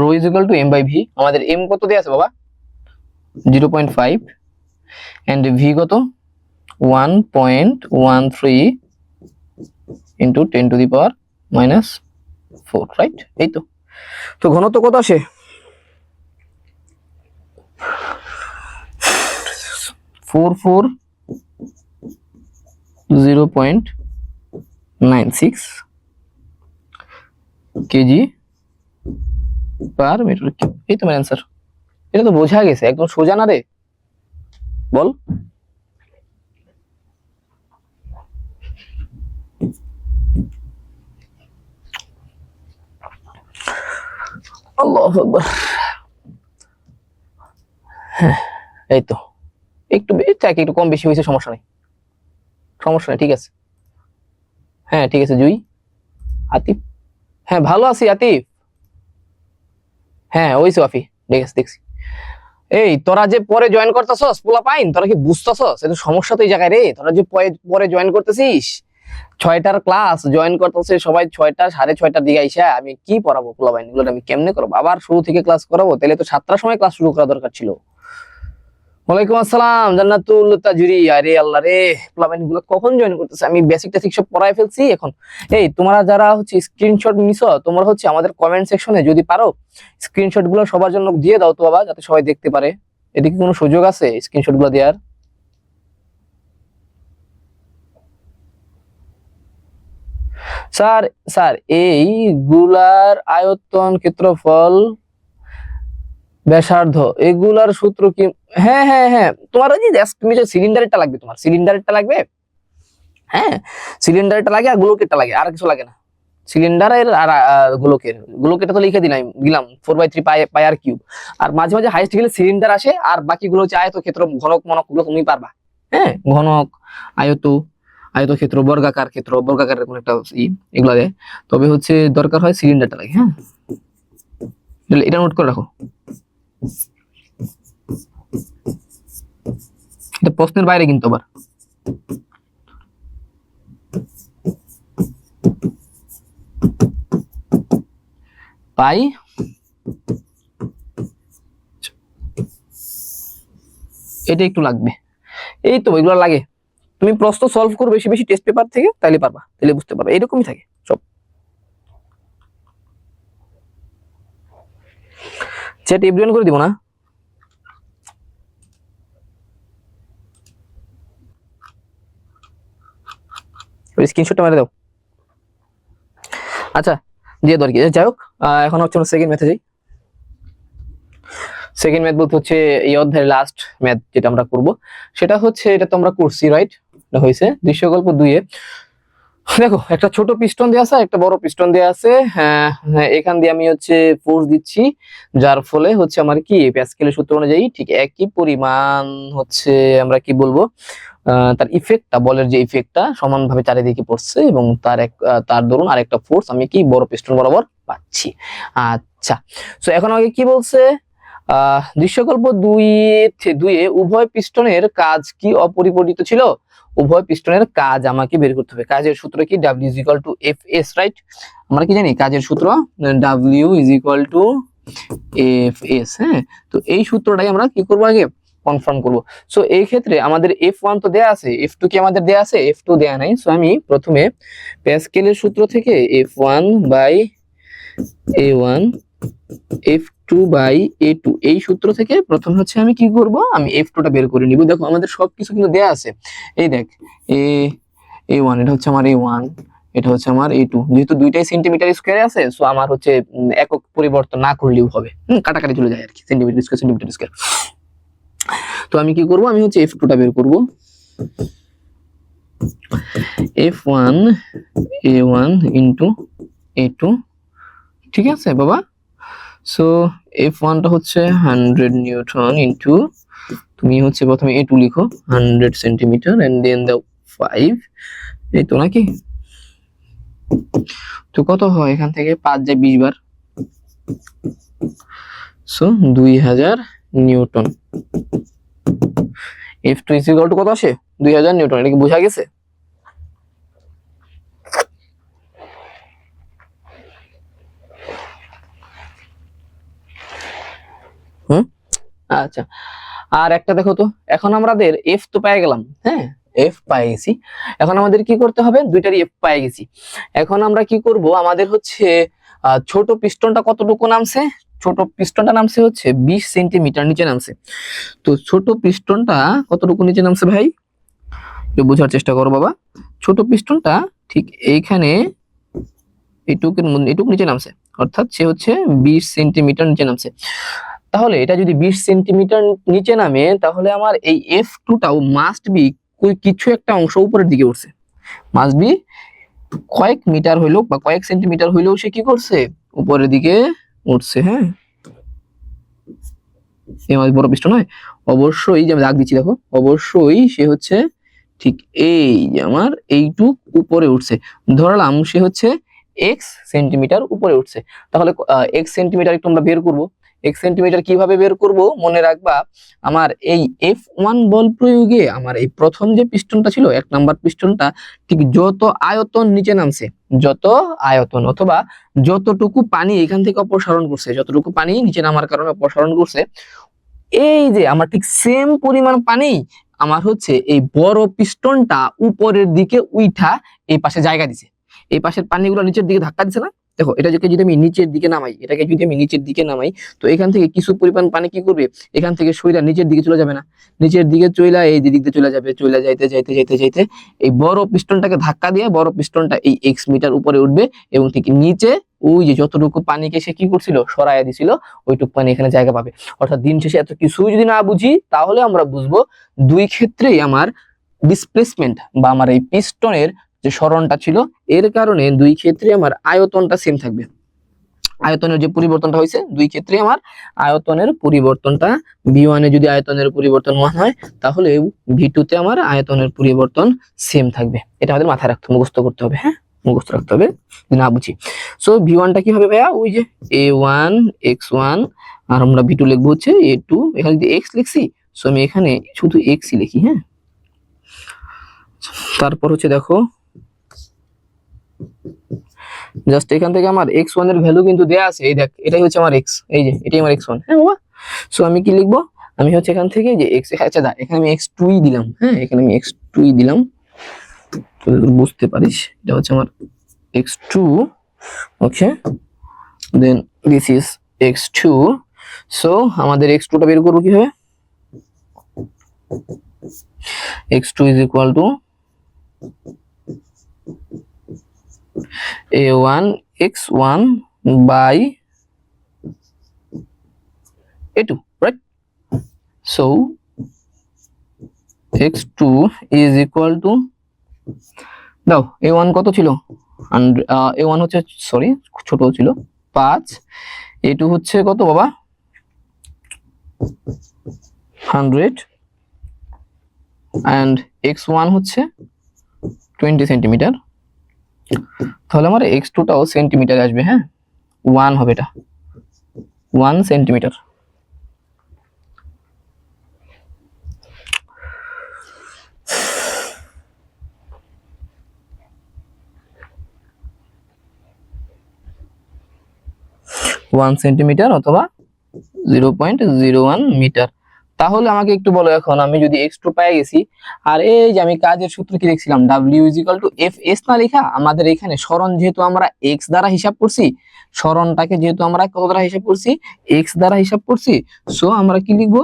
rho is equal two m/v। আমাদের m কত দেয়া আছে বাবা? 0.5 এন্ড v কত? 1.13 ইন্টু 10⁻⁻⁴, রাইট? এই তো। তো ঘনত্ব কত আসে? 0.96 কেজি পার মিটার কিউব। এই তোমার অ্যান্সার। এটা তো বোঝা গেছে, একদম সোজা না রে? বল। আল্লাহু আকবার। হ্যাঁ, এই তো একটু একটু কম বেশি হয়েছে, সমস্যা নেই, সমস্যা নেই, ঠিক আছে। হ্যাঁ ঠিক আছে। জুই, আতিফ, হ্যাঁ ভালো আছি আতিফ। হ্যাঁ ওই সোফি, দেখছি দেখছি। এই তোরা যে পরে জয়েন করতেছস পোলা পাইন, তোরা কি বুঝতেছস? এটা সমস্যা তো এই জায়গায় রে। তোরা যে পরে জয়েন করতেছিস, 6টার ক্লাস জয়েন করতেছে সবাই 6টা 6:30টার দিকে আইসা, আমি কি পড়াবো পোলা পাইন গুলো? আমি কেমনে করবো? আবার শুরু থেকে ক্লাস করাবো? তাহলে তো 7টার সময় ক্লাস শুরু করা দরকার ছিল। ওয়ালাইকুম আসসালাম জান্নাতুল তাজুরি। আরে আল্লাহ রে, প্লাবাইন গুলো কখন জয়েন করতেছে? আমি বেসিক টেসিক সব পড়ায় ফেলছি এখন। এই তোমরা যারা হচ্ছে স্ক্রিনশট নিছো, তোমরা হচ্ছে আমাদের কমেন্ট সেকশনে যদি পারো স্ক্রিনশট গুলো সবার জন্য দিয়ে দাও তো বাবা, যাতে সবাই দেখতে পারে। এদিকে কোনো সুযোগ আছে স্ক্রিনশট গুলো দেওয়ার? স্যার স্যার এই গুলার আয়তন, ক্ষেত্রফল, ব্যাসার্ধ এগুলার সূত্র কি? হ্যাঁ হ্যাঁ হ্যাঁ, তোমার ওই যে তুমি যে সিলিন্ডারটা লাগবে, তোমার সিলিন্ডারটা লাগবে। হ্যাঁ সিলিন্ডারটা লাগে আর গোলকেরটা লাগে, আর কিছু লাগে না। সিলিন্ডারের আর গোলকেরটা তো লিখে দিলাম 4/3 পাই আর কিউব। আর মাঝে মাঝে হাইস্ট গেলে সিলিন্ডার আসে, আর বাকিগুলো হচ্ছে আয়তক্ষেত্র, ঘনক মনক গুলো তুমি পারবা। হ্যাঁ ঘনক, আয়তক্ষেত্র, বর্গাকারের কোন একটা এগুলা দেয়। তবে হচ্ছে দরকার হয় সিলিন্ডারটা লাগে। হ্যাঁ এটা নোট করে রাখো, এটা প্রশ্নের বাইরে কিন্তু আবার। পাই এটা একটু লাগবে, এই তো এগুলো লাগে। তুমি প্রশ্ন সলভ করো বেশি বেশি টেস্ট পেপার থেকে, তাইলে পারবা, তাইলে বুঝতে পারবা। এরকমই থাকে সব। চ্যাট এভরিওয়ান করে দিব না? স্ক্রিনশটটা মেরে দাও। আচ্ছা দিয়ে দরকার, যাই হোক এখন হচ্ছে আমরা সেকেন্ড ম্যাথে যাই। সেকেন্ড ম্যাথ বলতে হচ্ছে এই অধ্যায়ের লাস্ট ম্যাথ যেটা আমরা করব, সেটা হচ্ছে, এটা তো আমরা করছি রাইট, এটা হয়েছে দৃশ্যকল্প 2 এ। দেখো একটা ছোট পিস্টন দেওয়া আছে, একটা বড় পিস্টন দেওয়া আছে, হ্যাঁ এখান দিয়ে আমি হচ্ছে ফোর্স দিচ্ছি, যার ফলে হচ্ছে আমার কি প্যাসকেলের সূত্র অনুযায়ী ঠিক একই পরিমাণ হচ্ছে আমরা কি বলবো তার ইফেক্টটা, বলের যে ইফেক্টটা সমানভাবে চারিদিকে পড়ছে, এবং তার দরুন আরেকটা ফোর্স আমি কি বড় পিস্টন বরাবর পাচ্ছি। আচ্ছা সো এখন আগে কি বলছে, দৃশ্যকল্প 2 এ উভয় পিস্টনের কাজ কি অপরিবর্তিত ছিল? উভয় পিস্টনের কাজ আমাকে বের করতে হবে। কাজের সূত্র কি? W is equal to Fs, right? আমরা কি জানি কাজের সূত্র W is equal to Fs। হ্যাঁ, তো এই সূত্রটাই আমরা কি করব, আগে কনফার্ম করব। সো এই ক্ষেত্রে আমাদের F1 তো দেয়া আছে, F2 কি আমাদের দেয়া আছে? F2 দেয়া নাই। সো আমি প্রথমে প্যাসকেলের সূত্র থেকে F1 by A1 F2 by A2 এই সূত্র থেকে প্রথম হচ্ছে আমি কি করব, আমি F2 টা বের করে নিব। দেখো আমাদের সবকিছু কিন্তু দেয়া আছে, এই দেখ A1 এটা হচ্ছে আমার A1, এটা হচ্ছে আমার A2, যেহেতু দুইটাই সেন্টিমিটার স্কয়ারে আছে সো আমার হচ্ছে একক পরিবর্তন না করলেও হবে, কাটাকাটি চলে যায় আর কি, সেন্টিমিটার স্কয়ার। তো আমি কি করব, আমি হচ্ছে F2 টা বের করব, F1 A1 ইনটু A2, ঠিক আছে বাবা। সো F1 টা হচ্ছে 100 নিউটন ইনটু, তুমি হচ্ছে প্রথমে A2 লিখো 100 সেন্টিমিটার এন্ড দেন দাও 5, এই তো নাকি? তো কত হয় এখান থেকে, 5 যায় 20 বার, so 2000 newton. F2 is equal to কত আসে? 2000 নিউটন। এটা কি বোঝা গেছে? আচ্ছা আর একটা দেখো তো, এখন আমাদের F তো পেয়ে গেলাম, হ্যাঁ F পেয়ে গেছি, এখন আমাদের কি করতে হবে, দুইটারই F পেয়ে গেছি। এখন আমরা কি করব, আমাদের হচ্ছে ছোট পিস্টনটা কতটুকু নামছে, ছোট পিস্টনটা নামছে হচ্ছে 20 সেন্টিমিটার নিচে নামছে। তো ছোট পিস্টনটা কতটুকু নিচে নামছে ভাই, একটু বোঝার চেষ্টা করো বাবা। ছোট পিস্টনটা ঠিক এইখানে এইটুকুর নিচে নামছে, অর্থাৎ সে হচ্ছে 20 সেন্টিমিটার নিচে নামছে। তাহলে এটা যদি 20 সেন্টিমিটার নিচে নামে, তাহলে আমার এই F2 টাও মাস্ট বি কিছু একটা অংশ উপরের দিকে উঠছে, মাস্ট বি কয়েক মিটার হইলো বা কয়েক সেন্টিমিটার হইলেও সে কি করছে, উপরের দিকে উঠছে। হ্যাঁ এই বড় পিস্টন নয়, অবশ্যই যে আমি দাগ দিচ্ছি দেখো, অবশ্যই সে হচ্ছে ঠিক এই যে আমার এইটুক উপরে উঠছে, ধরলাম সে হচ্ছে x সেন্টিমিটার উপরে উঠছে। তাহলে x সেন্টিমিটার একটু আমরা বের করব। x সেন্টিমিটার কিভাবে বের করব, মনে রাখবা আমার এই F1 বল প্রয়োগে আমার এই প্রথম যে পিস্টনটা ছিল, 1 নাম্বার পিস্টনটা ঠিক যত আয়তন নিচে নামছে, যত আয়তন অথবা যতটুকু পানি এখান থেকে অপসারণ করছে, যতটুকু পানি নিচে নামার কারণে অপসারণ করছে, এই যে আমার ঠিক সেম পরিমাণ পানি আমার হচ্ছে এই বড় পিস্টনটা উপরের দিকে উঠা এই পাশে জায়গা দিছে, এই পাশের পানিগুলো নিচের দিকে ধাক্কা দিছে না। দেখো এটাকে যদি আমি নিচের দিকে নামাই, এটাকে যদি আমি নিচের দিকে নামাই, তো এখান থেকে কিছু পরিমাণ পানি কি করবে, এখান থেকে সইরা নিচের দিকে চলে যাবে না, নিচের দিকে চইলা এই দিক দিয়ে চলে যাবে, চলে যাইতে যাইতে যাইতে যাইতে এই বড় পিস্টনটাকে ধাক্কা দিয়ে বড় পিস্টনটা এই x মিটার উপরে উঠবে, এবং ঠিক নিচে ওই যে যতটুকু পানিকে সে কি করছিল, সরাইয়া দিছিল, ওইটুকু পানি এখানে জায়গা পাবে। অর্থাৎ দিন শেষে এত কিছু যদি না বুঝি, তাহলে আমরা বুঝবো দুই ক্ষেত্রেই আমার ডিসপ্লেসমেন্ট বা আমার এই পিস্টনের যে সরণটা ছিল, এর কারণে দুই ক্ষেত্রে আমার আয়তনটা সেম থাকবে। আয়তনের যে পরিবর্তনটা হয়েছে, দুই ক্ষেত্রে আমার আয়তনের পরিবর্তনটা V1 এ যদি আয়তনের পরিবর্তন 1 হয়, তাহলে V2 তে আমার আয়তনের পরিবর্তন সেম থাকবে। এটা আমাদের মাথায় রাখতে, মুখস্থ করতে হবে। হ্যাঁ মুখস্থ রাখতে হবে না বুঝি। সো V1 টা কি হবে ভাইয়া, ওই যে A1 x1, আর আমরা V2 লিখবো হচ্ছে A2, এখানে যদি x লিখছি, সো আমি এখানে শুধু x ই লিখি। হ্যাঁ তারপর হচ্ছে দেখো জাস্ট এখান থেকে আমার x1 এর ভ্যালু কিন্তু দেয়া আছে, এই দেখ এটাই হচ্ছে আমার x, এই যে এটাই আমার x1। হ্যাঁ বাবা, সো আমি কি লিখবো, আমি হচ্ছে এখান থেকে যে x, আচ্ছা দা এখানে আমি x2 ই দিলাম। হ্যাঁ এখানে আমি x2 ই দিলাম, তো বুঝতে পারিস এটা হচ্ছে আমার x2। Okay, then this is x2। So আমাদের x2 টা বের করব কিভাবে, x2 is equal to a1 x1 by a2, right? So x2 is equal to, দাও a1 কত ছিল, a1 হচ্ছে সরি ছোট ছিল 5, a2 হচ্ছে কত বাবা 100 and x1 হচ্ছে 20 সেন্টিমিটার। তাহলে আমার x2 টাও সেন্টিমিটারে আসবে, হ্যাঁ 1 হবে, এটা 1 সেন্টিমিটার। ওয়ান সেন্টিমিটার অথবা 0.01 মিটার। তাহলে আমাকে একটু বলো, এখন আমি যদি x2 পেয়ে গেছি, আর এই যে আমি কাজের সূত্র কি লিখছিলাম, w = fs না লেখা, আমাদের এখানে সরণ যেহেতু আমরা x দ্বারা হিসাব করছি, সরণটাকে যেহেতু আমরা কত দ্বারা হিসাব করছি, x দ্বারা হিসাব করছি, সো আমরা কি লিখবো,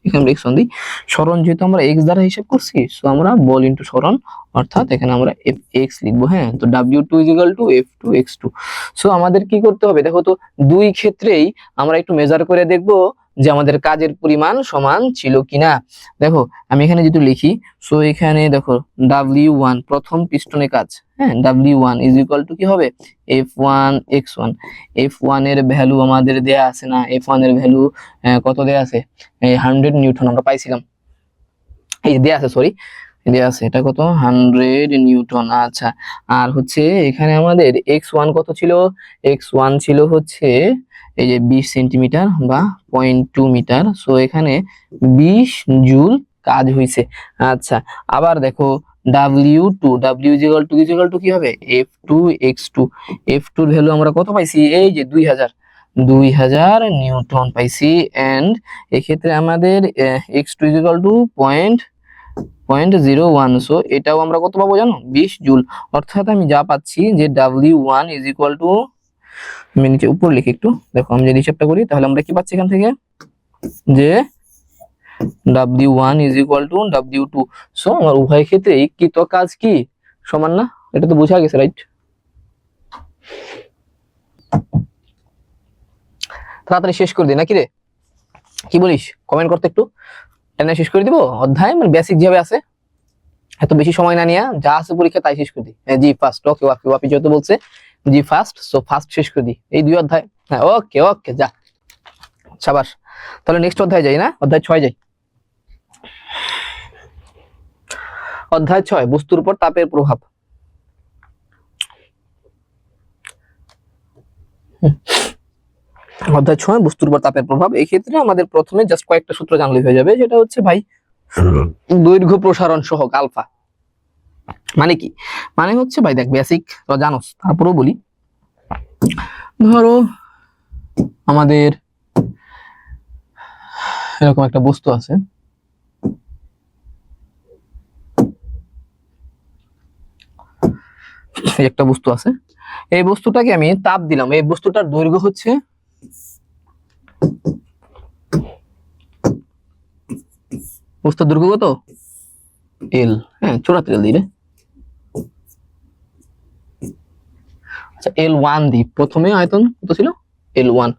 এখানে লিখছন দিই, সরণ যেহেতু আমরা x দ্বারা হিসাব করছি, সো আমরা বল ইনটু সরণ, অর্থাৎ এখানে আমরা fx লিখবো, হ্যাঁ। তো w2 = f2 x2। সো আমাদের কি করতে হবে, দেখো তো দুই ক্ষেত্রেই আমরা একটু মেজার করে দেখবো যে আমাদের কাজের পরিমাণ সমান ছিল কিনা। দেখো আমি এখানে যেহেতু লিখি, সো এখানে দেখো w1 প্রথম পিস্টনে কাজ, হ্যাঁ w1 = কি হবে f1 x1। f1 এর ভ্যালু আমাদের দেয়া আছে না, f1 এর ভ্যালু কত দেয়া আছে, 100 নিউটন আমরা পাইছিলাম, এই দেয়া আছে, সরি দেয়া আছে, এটা কত 100 নিউটন। আচ্ছা, আর হচ্ছে এখানে আমাদের x1 কত ছিল, x1 ছিল হচ্ছে এই যে 20 সেন্টিমিটার বা 0.2 মিটার। সো এখানে 20 জুল কাজ হইছে। আচ্ছা, আবার দেখো w2 কি হবে f2 x2, f2 এর ভ্যালু আমরা কত পাইছি, এই যে 2000 নিউটন পাইছি। এন্ড এক্ষেত্রে আমাদের x2 0.01, সো এটাও আমরা কত পাবো জানো, 20 জুল। অর্থাৎ আমি যা পাচ্ছি যে w1 আমি নিচে উপর লিখি একটু, দেখো আমি যদি হিসাবটা করি তাহলে আমরা কি পাচ্ছি এখান থেকে, যে w1 w2। সো আমার উভয় ক্ষেত্রে কৃত কাজ কি সমান না, এটা তো বোঝা গেছে, রাইট? তাড়াতাড়ি শেষ করে দিই নাকি রে, কি বলিস, কমেন্ট করতে একটু, টেনে শেষ করে দিব অধ্যায়, মানে বেসিক যেভাবে আছে, এত বেশি সময় না নিয়ে যা আছে পরীক্ষা তাই শেষ করে দিই। জি ফার্স্ট, ওকে ওয়াপি যেহেতু বলছে জি ফার্স্ট, সো ফার্স্ট শেষ করে দিই এই 2 অধ্যায়, হ্যাঁ ওকে ওকে যা শাবাশ। তাহলে নেক্সট অধ্যায় যাই না, অধ্যায় 6 যাই। অধ্যায় 6 বস্তুর উপর তাপের প্রভাব। অধ্যায় 6 বস্তুর উপর তাপের প্রভাব। এই ক্ষেত্রে আমাদের প্রথমে জাস্ট কয়েকটা সূত্র জানলে হয়ে যাবে, যেটা হচ্ছে ভাই দৈর্ঘ্য প্রসারণ সহগ আলফা। মানে কি, মানে হচ্ছে ভাই দেখ বেসিক তো জানোস, তারপরেও বলি, ধরো আমাদের এরকম একটা বস্তু আছে, একটা বস্তু আছে, এই বস্তুটাকে আমি তাপ দিলাম, এই বস্তুটার দৈর্ঘ্য হচ্ছে বস্তুর দৈর্ঘ্য কত এল, হ্যাঁ 74 এল দিলে, আচ্ছা L1 দিই, প্রথমে আয়তন কত ছিল L1,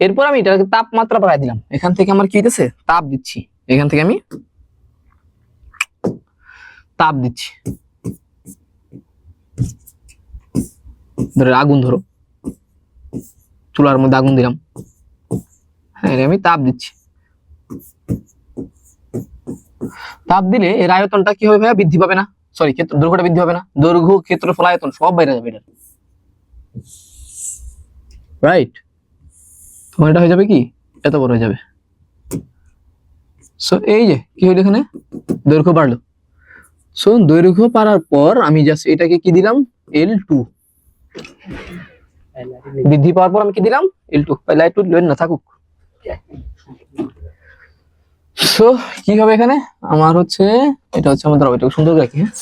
এরপর আমি এটাকে তাপমাত্রা বাড়াই দিলাম, এখান থেকে আমার কি হইতেছে তাপ দিচ্ছি, এখান থেকে আমি তাপ দিচ্ছি, ধরো আগুন, ধরো চুলার মধ্যে আগুন দিলাম, হ্যাঁ আমি তাপ দিচ্ছি, তাপ দিলে এর আয়তনটা কি হবে ভাইয়া, বৃদ্ধি পাবে না, সরি ক্ষেত্র দৈর্ঘ্যটা বৃদ্ধি হবে না, দৈর্ঘ্য ক্ষেত্রফল আয়তন সব বাইরে যাবে এটা, রাইট? তোমার এটা হয়ে যাবে কি এত বড় হয়ে যাবে। সো এই যে কি হইলো, এখানে দৈর্ঘ্য বাড়লো, সো দৈর্ঘ্য বাড়ার পর আমি জাস্ট এটাকে কি দিলাম L2, বৃদ্ধি পাওয়ার পর আমি কি দিলাম L2, লাইট না থাকুক। সো কি হবে এখানে আমার হচ্ছে, এটা হচ্ছে আমাদের, এটা সুন্দর করে রাখি, হ্যাঁ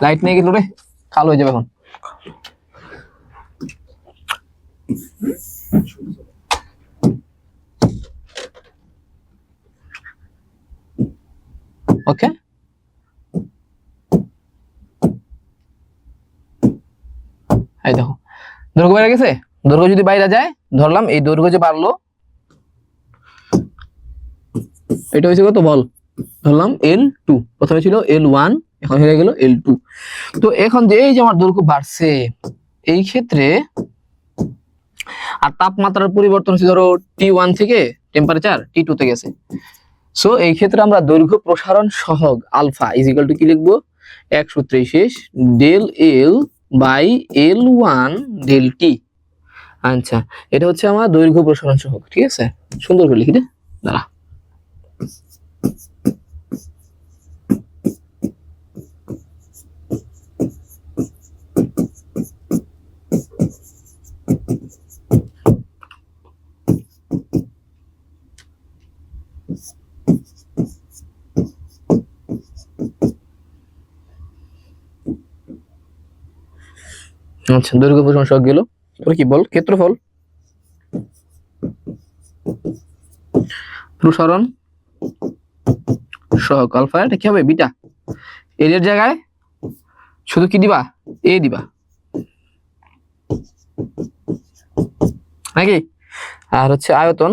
লাইট নিয়ে গেল রে, কালো হয়ে যাবে এখন। ওকে, এই দেখো দৈর্ঘ্য বেড়ে গেছে। দৈর্ঘ্য যদি বাইরে যায়, ধরলাম এই দৈর্ঘ্য যে বাড়লো, এটা হয়েছে কত বল, ধরলাম L2, প্রথমে ছিল L1, এখন হয়ে গেল L2। তো এখন যে এই যে আমার দৈর্ঘ্য বাড়ছে, এই ক্ষেত্রে আর তাপমাত্রার পরিবর্তন হচ্ছে ধরো T1 থেকে টেম্পারেচার T2 তে গেছে। সো এই ক্ষেত্রে আমরা দৈর্ঘ্য প্রসারণ সহগ আলফা ইজ ইকুয়াল টু কি লিখবো, এক সূত্রেই শেষ, del L by L1 del T. আচ্ছা, এটা হচ্ছে আমার দৈর্ঘ্য প্রসারণ সহগ। ঠিক আছে, সুন্দর করে লিখি রে, দাঁড়া। আচ্ছা, দৈর্ঘ্য প্রসারণ সহগ গেল। এবার কি বল, ক্ষেত্রফল প্রসারণ সহগ আলফা, এটা কি হবে, বিটা। এর জায়গায় শুধু কি দিবা, এ দিবা নাকি। আর হচ্ছে আয়তন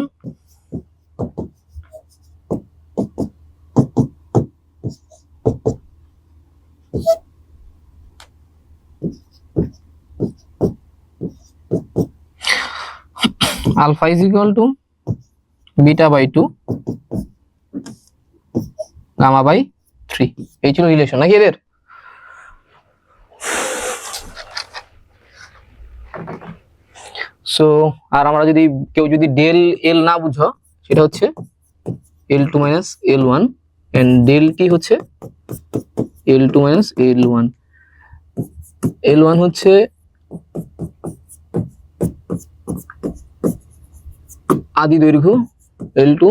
alpha is equal to beta by 2 gamma by 3। এই ছিল রিলেশন নাকি এদের। সো আর আমরা যদি কেউ যদি ডেল এল না বুঝো, সেটা হচ্ছে L2 minus L1 and del T হচ্ছে L2 মাইনাস L1। L1 হচ্ছে আদি দৈর্ঘ্য, L2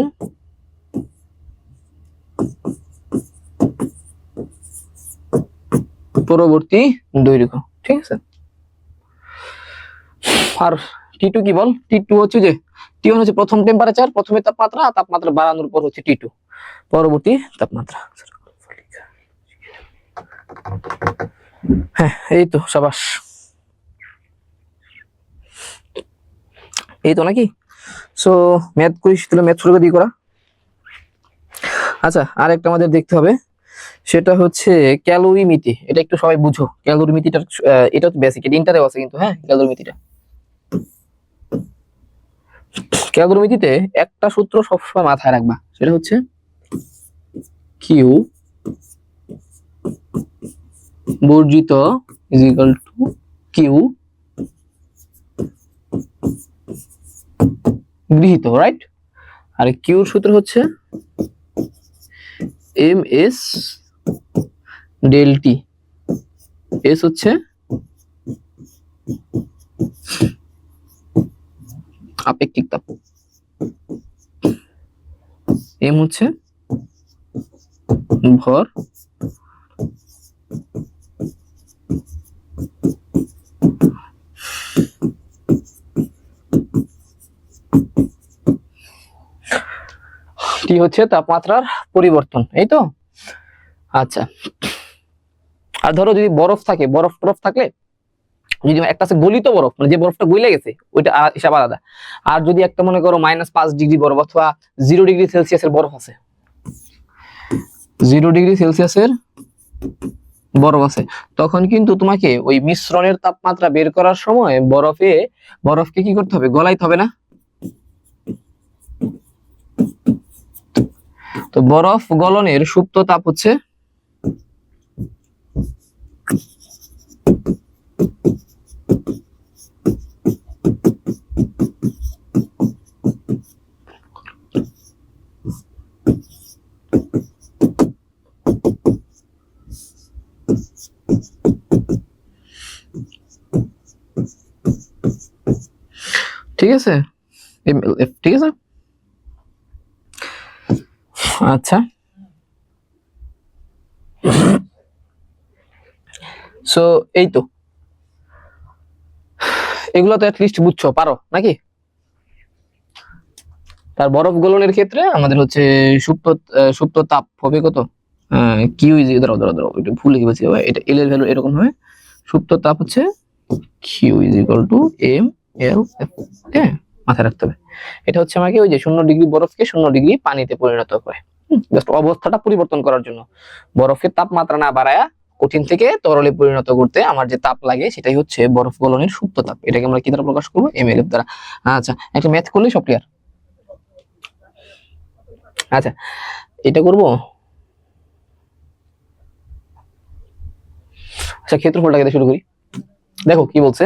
পরবর্তী দৈর্ঘ্য। ঠিক আছে, আর T2 কি বল, T2 হচ্ছে যে T1 হচ্ছে প্রথম টেম্পারেচার, প্রথমে তাপমাত্রা, তাপমাত্রা বাড়ানোর পর হচ্ছে T2 পরবর্তী তাপমাত্রা। হ্যাঁ, এই তো সাবাস, এই তো নাকি। সো ম্যাথ করিস, তাহলে ম্যাথ শুরু করে দিয়ে করা। আচ্ছা, আর একটা আমাদের দেখতে হবে, সেটা হচ্ছে ক্যালোরিমিতি। এটা একটু সবাই বুঝো, ক্যালোরিমিতিটা এটা তো বেসিক, এটা ইন্টারেও আছে কিন্তু। হ্যাঁ, ক্যালোরিমিতিটা, ক্যালোরিমিতিতে একটা সূত্র সবসময় মাথায় রাখবা, সেটা হচ্ছে কিউ বর্জিত ইজ ইকুয়াল টু কিউ গৃহীত, রাইট। আর কিউর সূত্র হচ্ছে M S del T. S হচ্ছে আপেক্ষিক তাপ, এম হচ্ছে ভর, টি হচ্ছে তাপমাত্রার পরিবর্তন, এই তো। আচ্ছা, আর ধরো যদি বরফ থাকে, বরফ থাকলে যদি একটা আছে গলিত বরফ, মানে যে বরফটা গলে গেছে, ওইটা হিসাব আলাদা। আর যদি একটা মনে করো -5 ডিগ্রি বরফ অথবা 0 ডিগ্রি সেলসিয়াসের বরফ আছে, 0 ডিগ্রি সেলসিয়াসের বরফ আছে, তখন কিন্তু তোমাকে ওই মিশ্রণের তাপমাত্রা বের করার সময় বরফকে কি করতে হবে, গলাইতে হবে না। তো বরফ গলনের সুপ্ত তাপ হচ্ছে ঠিক আছে, ঠিক আছে। আচ্ছা, সো এই তো, এগুলো তো অ্যাটলিস্ট বুঝছো, পারো নাকি। তার বরফ গলনের ক্ষেত্রে আমাদের হচ্ছে সুপ্ত তাপ হবে কত, কিউ ইজ, ধরো একটু ভুল লিখে বলছি, এটা এল এর ভ্যালু এরকম হয়, সুপ্ত তাপ হচ্ছে Q is equal to M L F. হ্যাঁ, মাথায় রাখতে হবে। এটা হচ্ছে আমাকে ওই যে 0 ডিগ্রি বরফকে 0 ডিগ্রি পানিতে পরিণত করে, জাস্ট অবস্থাটা পরিবর্তন করার জন্য। বরফের তাপমাত্রা না বাড়ায়া কঠিন থেকে তরলে পরিণত করতে আমার যে তাপ লাগে সেটাই হচ্ছে বরফ গলনের সুপ্ত তাপ। এটাকে আমরা কি দ্বারা প্রকাশ করবো? এমএলএফ দ্বারা। আচ্ছা, একটা ম্যাথ করলেই সব ক্লিয়ার। আচ্ছা, এটা করব। আচ্ছা, ক্ষেত্রফলটাকে দিয়ে শুরু করি। দেখো কি বলছে।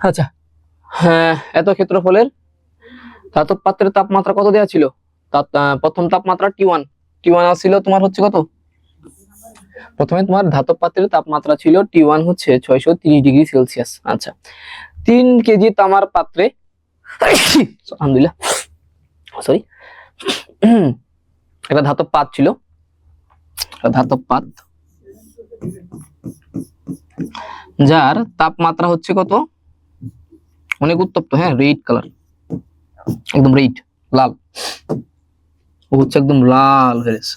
আচ্ছা, হ্যাঁ, এত ক্ষেত্রফলের ধাতব পাত্রের তাপমাত্রা কত দেওয়া ছিল? প্রথম তাপমাত্রা T1। T1 ছিল তোমার হচ্ছে কত? প্রথমে তোমার ধাতব পাত্রের তাপমাত্রা ছিল T1 হচ্ছে 630 ডিগ্রি সেলসিয়াস। আচ্ছা, 3 কেজি তামার পাত্রে, আলহামদুলিল্লাহ, সরি, একটা ধাতব পাত ছিল, ধাতব পাত, যার তাপমাত্রা হচ্ছে কত? অনেক উত্তপ্ত, হ্যাঁ, রেড কালার, একদম রেড, লাল, ও হচ্ছে একদম লাল হয়ে গেছে।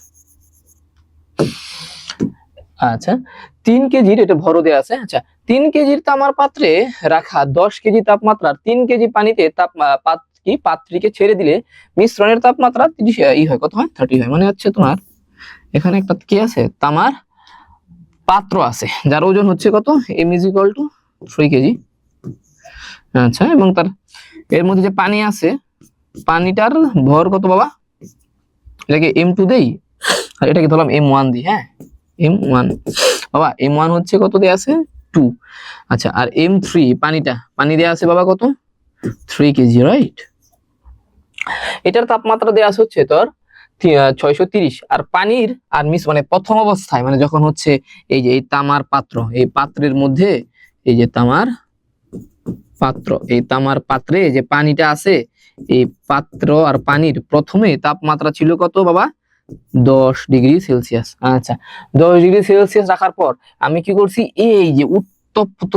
আচ্ছা, 3 কেজির, এটা ভরও দেয়া আছে। আচ্ছা, 3 কেজির তামার পাত্রে রাখা 10 কেজি তাপমাত্রার 3 কেজি পানিতে পাত্রীকে ছেড়ে দিলে মিশ্রণের তাপমাত্রা 30 হয়, কত হয়? 30 হয়। মানে হচ্ছে তোমার এখানে একটা কি আছে? তামার পাত্র আছে, যার ওজন হচ্ছে কত? m is equal to 3 KG. আচ্ছা, এবং তার এর মধ্যে যে পানি আছে, পানিটার ভর কত বাবা? এটাকে m2 দেই, আর এটাকে ধরলাম m1 দিই। হ্যাঁ, m1 বাবা, m1 হচ্ছে কত দেয়া আছে? 2। আচ্ছা, আর m3 পানি দেয়া আছে বাবা কত? 3 কেজি, রাইট? এটার তাপমাত্রা দেয়া আছে হচ্ছে তোর 630। আর পানির আর মানে প্রথম অবস্থায়, মানে যখন হচ্ছে এই যে এই তামার পাত্র, এই পাত্রের মধ্যে, এই যে তামার পাত্র, এই তামার পাত্রে যে পানিটা আছে, এই পাত্র আর পানির প্রথমে তাপমাত্রা ছিল কত বাবা? 10 ডিগ্রি সেলসিয়াস। আচ্ছা, 10 ডিগ্রি সেলসিয়াস রাখার পর আমি কি করছি? এই যে উত্তপ্ত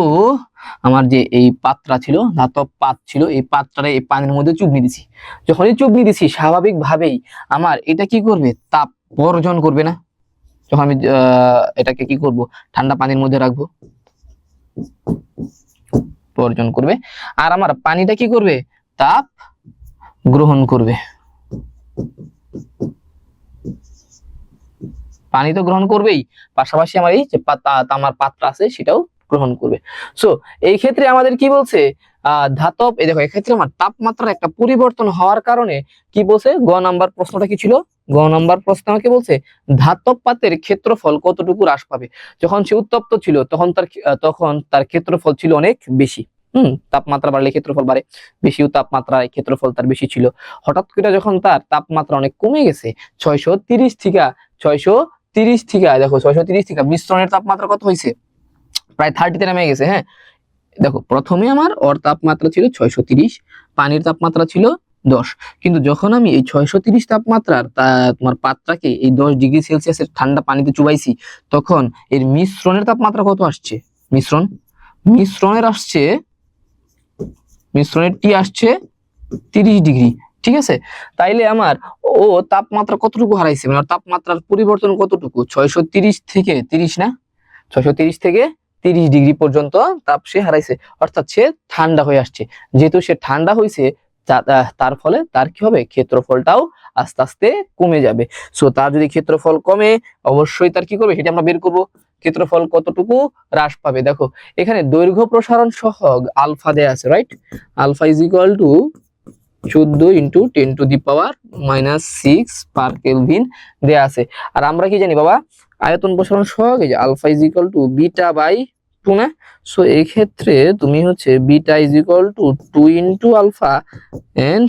আমার যে এই পাত্রা ছিল, ধাতব পাত ছিল, এই পাত্রটা এই পানির মধ্যে চুবনি দিছি। যখনই চুবনি দিছি, স্বাভাবিকভাবেই আমার এটা কি করবে? তাপ বর্জন করবে না? যখন আমি এটাকে কি করব? ঠান্ডা পানির মধ্যে রাখবো, বর্জন করবে। আর আমার পানিটা কি করবে? তাপ গ্রহণ করবে। পানি তো গ্রহণ করবেই, পাশাপাশি আমার এই যে তামার পাত্র আছে সেটাও গ্রহণ করবে। সো এই ক্ষেত্রে আমাদের কি বলছে? ধাতব, এই দেখো, এক্ষেত্রে আমার তাপমাত্রার একটা পরিবর্তন হওয়ার কারণে কি বলছে? গ নাম্বার প্রশ্নটা কি ছিল? গ নাম্বার প্রশ্ন আমাকে বলছে ধাতব পাতের ক্ষেত্রফল কতটুকু হ্রাস পাবে। যখন সে উত্তপ্ত ছিল তখন তার ক্ষেত্রফল ছিল অনেক বেশি। তাপমাত্রা বাড়লে ক্ষেত্রফল বাড়ে, বেশি তাপমাত্রায় ক্ষেত্রফল তার বেশি ছিল। হঠাৎ করে যখন তার তাপমাত্রা অনেক কমে গেছে, 630 থেকে 630 থেকে মিশ্রণের তাপমাত্রা কত হয়েছে? প্রায় 30-তে নেমে গেছে। হ্যাঁ, দেখো, প্রথমে আমার ওর তাপমাত্রা ছিল 630, পানির তাপমাত্রা ছিল 10। কিন্তু যখন আমি এই 630 তাপমাত্রার তোমার পাত্রটাকে এই 10 ডিগ্রি সেলসিয়াসের ঠান্ডা পানিতে চুবাইছি, তখন এর মিশ্রণের তাপমাত্রা কত আসছে? মিশ্রণের টি আসছে 30 ডিগ্রি। ঠিক আছে, তাইলে আমার ও তাপমাত্রা কতটুকু হারাইছে? মানে তাপমাত্রার পরিবর্তন কতটুকু? 630 থেকে 30 না, 630 থেকে 30 ডিগ্রি পর্যন্ত তাপ সে হারাইছে, অর্থাৎ সে ঠান্ডা হয়ে আসছে। যেহেতু সে ঠান্ডা হয়েছে, তার ফলে তার কি হবে? ক্ষেত্রফলটাও আস্তে আস্তে কমে যাবে। সো তার যদি ক্ষেত্রফল কমে, অবশ্যই তার কি করবে? সেটা আমরা বের করব। ক্ষেত্রফল কতটুকু হ্রাস পাবে? দেখো, এখানে দৈর্ঘ্য প্রসারণ সহগ আলফা দেয়া আছে, right? Alpha is equal to 14 into 10⁻⁻6 per kelvin দেয়া আছে। আর আমরা কি জানি বাবা? আয়তন প্রসারণ সহগ, এই যে alpha is equal to beta by 2 না? সো এই ক্ষেত্রে তুমি হচ্ছে beta is equal to 2 into alpha, and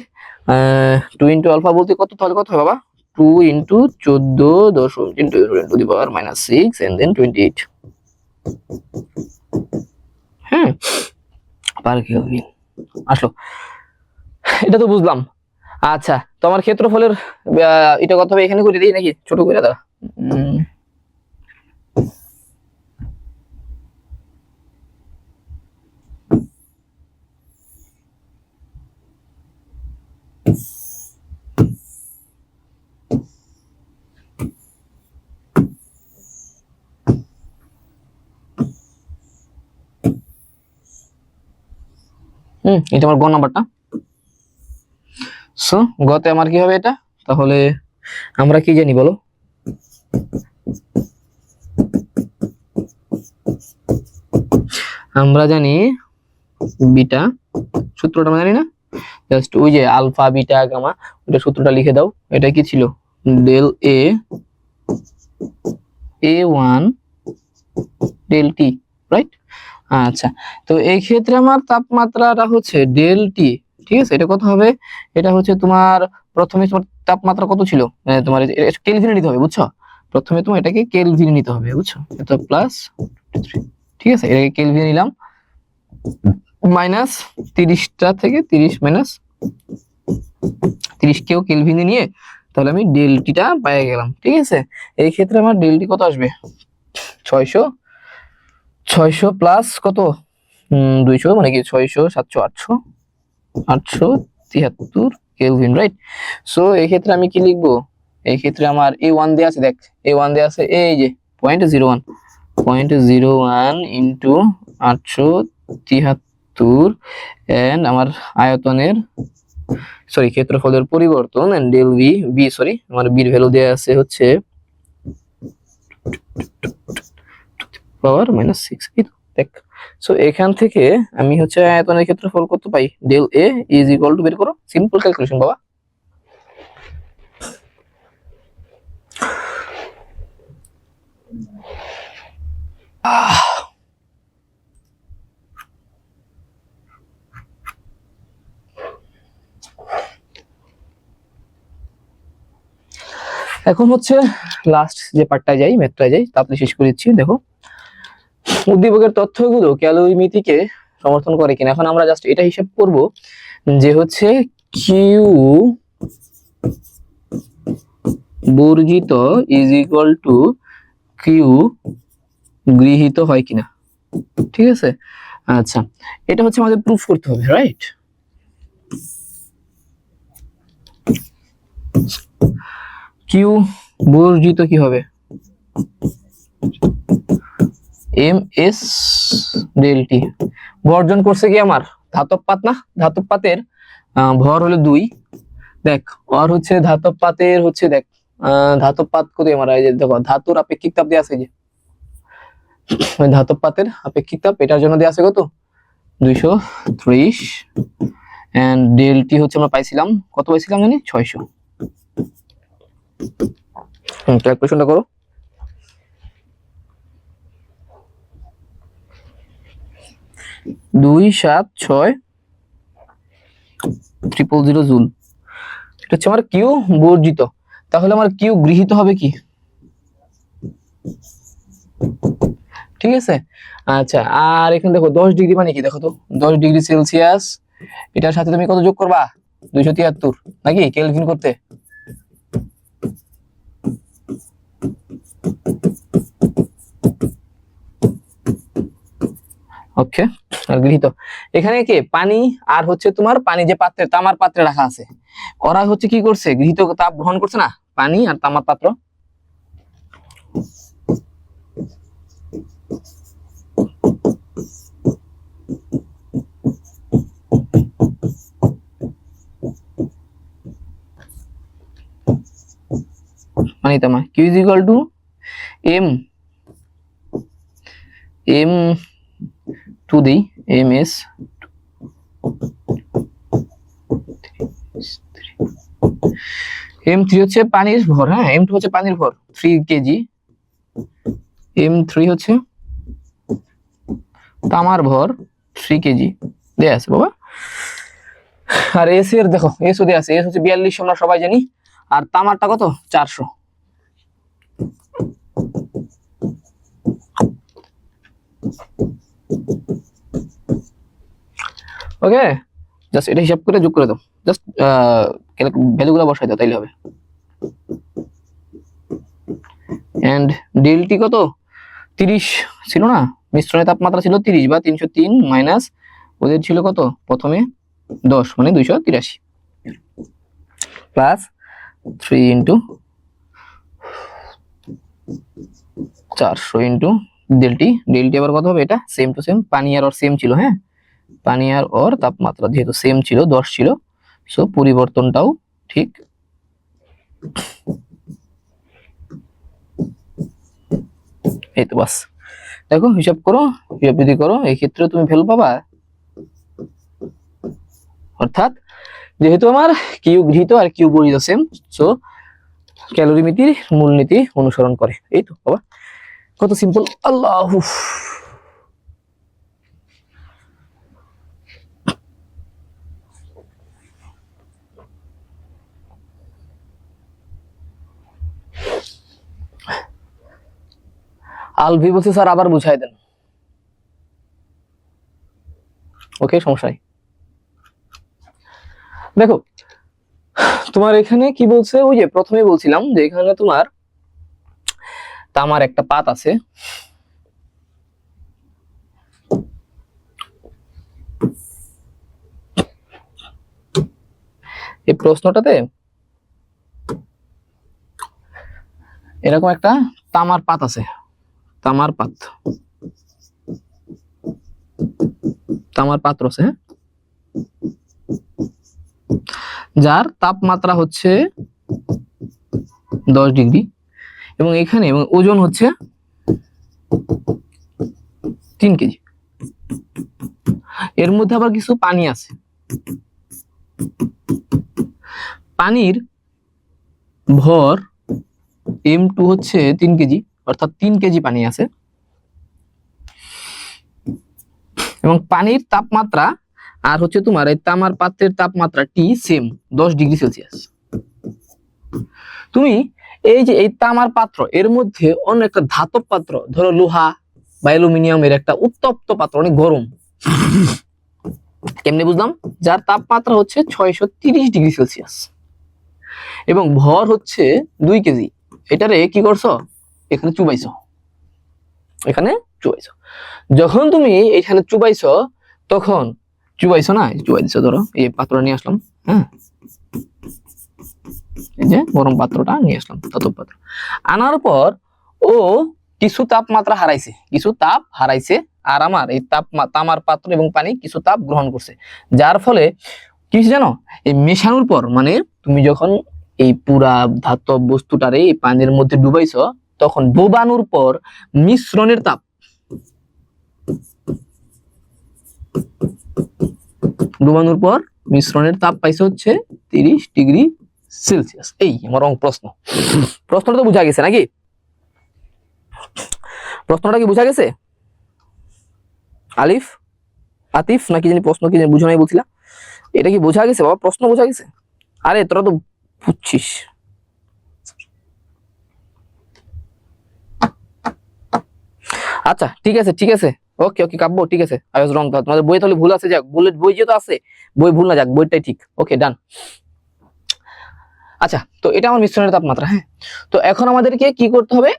2 into alpha বলতে কত, তাহলে কত হয় বাবা? 2 ইন্টু 14 ইন্টু 10⁻⁻6 এন্ড দেন 28, হ্যাঁ, পার কেলভিন আসলো। এটা তো বুঝলাম। আচ্ছা, তো আমার ক্ষেত্রফলের এটা কত হবে? এখানে করে দিই নাকি? ছোট করে দাও। এটা আমার গ নাম্বারটা। সো গতে আমার কি হবে এটা, তাহলে আমরা কি জানি বলো? আমরা জানি বিটা, সূত্রটা আমরা জানি না, জাস্ট ওই যে আলফা বিটা গামা, ওটা সূত্রটা লিখে দাও। এটা কি ছিল? ডেল এ A1 ডেল টি, রাইট? আচ্ছা, তো এই ক্ষেত্রে আমার তাপমাত্রাটা হচ্ছে ডেল টি, ঠিক আছে? এটা কত হবে? এটা হচ্ছে তোমার প্রথমে তোমার তাপমাত্রা কত ছিল, তোমার কেলভিনে নিতে হবে, বুঝছো? প্রথমে তোমার এটাকে কেলভিনে নিতে হবে, বুঝছো? এটা প্লাস, ঠিক আছে, এটাকে কেলভিনে নিলাম, মাইনাস 30টা থেকে 30 মাইনাস 30 কেও কেলভিনে নিয়ে তাহলে আমি ডেলটিটা পেয়ে গেলাম, ঠিক আছে? এই ক্ষেত্রে আমার ডেলটি কত আসবে? 600 প্লাস কত, 200, মানে কি 600 700 800 873 কেলভিন, রাইট? সো এই ক্ষেত্রে আমি কি লিখবো? এই ক্ষেত্রে আমার A1 দেয়া আছে, দেখ A1 দেয়া আছে এই যে 0.01 ইনটু 873 এন্ড আমার আয়তনের সরি ক্ষেত্রফলের পরিবর্তন এন্ড ডেল ভি সরি আমার বির ভ্যালু দেয়া আছে হচ্ছে পাওয়ার -6, এই তো দেখ। সো এখান থেকে আমি হচ্ছে আয়তনের ক্ষেত্রফল কত পাই? Del A is equal to, বের করো, সিম্পল ক্যালকুলেশন বাবা। এখন হচ্ছে লাস্ট যে পার্টটা যাই, ম্যাথটা যাই, তারপরে শেষ করে দিচ্ছি। দেখো উদ্দীপকের তথ্যগুলো ক্যালোরিমিতিকে সমর্থন করে কিনা। এখন আমরা জাস্ট এটা হিসাব করব যে হচ্ছে কিউ বর্জিত ইজ ইকুয়াল টু কিউ গৃহীত হয় কিনা, ঠিক আছে? আচ্ছা, এটা হচ্ছে আমাদের প্রুফ করতে হবে, রাইট? কিউ বর্জিত কি হবে? M S del T. বর্জন করছে কি আমার? ধাতব পাত না? ধাতব পাতের ভর হলো 2। দেখ আর হচ্ছে ধাতব পাতের হচ্ছে, দেখ ধাতব পাত কত আমার, এই যে দেখো ধাতুর আপেক্ষিক তাপ দেয়া আছে, যে ওই ধাতব পাতের আপেক্ষিক তাপ এটার জন্য দেয়া আছে কত? 230 এন্ড ডেল টি হচ্ছে আমরা পাইছিলাম কত, পাইছিলাম জানি 600। ক্যালকুলেশনটা করো। 276,000 জুল, এটা হচ্ছে আমার কিউ বর্জিত। তাহলে আমার কিউ গৃহীত হবে কি? ঠিক আছে, আচ্ছা। আর এখানে দেখো 10 ডিগ্রি মানে কি, দেখো তো 10 ডিগ্রি সেলসিয়াস, এটার সাথে তুমি কত যোগ করবা? 273, নাকি কেলভিন করতে? ওকে, আর গৃহীত এখানে কি পানি আর হচ্ছে তোমার পানি যে পাত্রে, তামার পাত্রে রাখা আছে, ওরা হচ্ছে কি করছে? গৃহীত তাপ গ্রহণ করছে না, পানি আর তামার পাত্র। মানে তামা Q is equal to M M two দেই এম এস M3 হচ্ছে পানির ভর, হ্যাঁ M2 হচ্ছে পানির ভর 3 কেজি, M3 হচ্ছে তামার ভর 3 কেজি দেয়া আছে বাবা। আর এস এর দেখো এস দেয়া আছে, এস হচ্ছে 42, আমরা সবাই জানি। আর তামারটা কত? 400। ওকে, জাস্ট এটা হিসাব করে যোগ করে দাও, জাস্ট ভ্যালুগুলো বসাই দাও, তাইলে হবে। এন্ড ডেলটি কত? 30 ছিল না, মিশ্রণের তাপমাত্রা ছিল 30 বা 303 মাইনাস ওদের ছিল কত প্রথমে 10, মানে 283 প্লাস 3 ইন্টু 400 ইন্টু ডেলটি। ডেলটি আবার কত হবে? এটা সেম টু সেম, পানি আর সেম ছিল, হ্যাঁ পানি আর ওর তাপমাত্রা যেহেতু সেম ছিল 10 ছিল, সো পরিবর্তনটাও ঠিক। এই তো বাস, দেখো হিসাব করো, হিসাব যদি করো এই ক্ষেত্রে তুমি ভ্যালু পাবা। অর্থাৎ যেহেতু আমার কিউ গৃহীত আর কিউ বর্জিত সেম, সো ক্যালোরিমিতির মূলনীতি অনুসরণ করে। এই তো বাবা, কত সিম্পল। আল্লাহ, আলভি বলছে স্যার আবার বুঝাই দেন। ওকে, সমস্যা নাই। দেখো তোমার এখানে কি বলছে, ওই যে প্রথমে বলছিলাম যে এখানে তোমার তামার একটা পাত আছে, এই প্রশ্নটাতে এরকম একটা তামার পাত আছে, তামার পাত, তামার পাত্র আছে, যার তাপমাত্রা হচ্ছে 10 ডিগ্রি এবং এখানে এবং ওজন হচ্ছে 3 কেজি। এর মধ্যে আবার কিছু পানি আছে, পানির ভর M2 হচ্ছে 3 কেজি, অর্থাৎ 3 কেজি পানি আছে এবং পানির তাপমাত্রা আর হচ্ছে তোমার এই তামার পাত্রের তাপমাত্রা টি সেম 10 ডিগ্রি সেলসিয়াস। তুমি এই যে এই তামার পাত্র এর মধ্যে অন্য একটা ধাতব পাত্র, ধরো লোহা বা অ্যালুমিনিয়ামের একটা উত্তপ্ত পাত্র, অনেক গরম, কেমনে বুঝলাম, যার তাপমাত্রা হচ্ছে 630 ডিগ্রি সেলসিয়াস এবং ভর হচ্ছে 2 কেজি। এটারে কি করছো, এখানে চুবাইছো, এখানে চুবাইছো। যখন তুমি এখানে চুবাইছো তখন চুবাইছো না, চুবাই দিছো, ধরো এই পাত্রটা নিয়ে আসলাম, হ্যাঁ এই যে গরম পাত্রটা নিয়ে আসলাম, ধাতব পাত্র আনার পর ও কিছু তাপমাত্রা হারাইছে, কিছু তাপ হারাইছে, আর আমার এই তামার পাত্র এবং পানি কিছু তাপ গ্রহণ করছে, যার ফলে কি জানো, এই মেশানোর পর মানে তুমি যখন এই পুরা ধাতব বস্তুটারে এই পানির মধ্যে ডুবাইছো তখন ডুবানোর পর মিশ্রণের তাপ, ডুবানোর পর মিশ্রণের তাপ পাইছে হচ্ছে 30 ডিগ্রি সেলসিয়াস। এই আমার প্রশ্ন, প্রশ্নটা তো বোঝা গেছে নাকি, প্রশ্নটা কি বোঝা গেছে? আলিফ আতিফ নাকি জানি প্রশ্ন কি জানি বুঝো নাই বলছিলা, এটা কি বোঝা গেছে বাবা, প্রশ্ন বোঝা গেছে? আরে তোরা তো বুঝছিস। আচ্ছা ঠিক আছে ঠিক আছে, ওকে ওকে কাব্য, ঠিক আছে, আই ওয়াজ রং, তোমাদের বই তাহলে ভুল আছে, যাক বুলেট বই যেহেতু আছে, বই ভুল না যাক, বইটাই ঠিক, ওকে ডান। আচ্ছা, তো এটা আমার মিশ্রণের তাপমাত্রা, হ্যাঁ। তো এখন আমাদেরকে কি করতে হবে,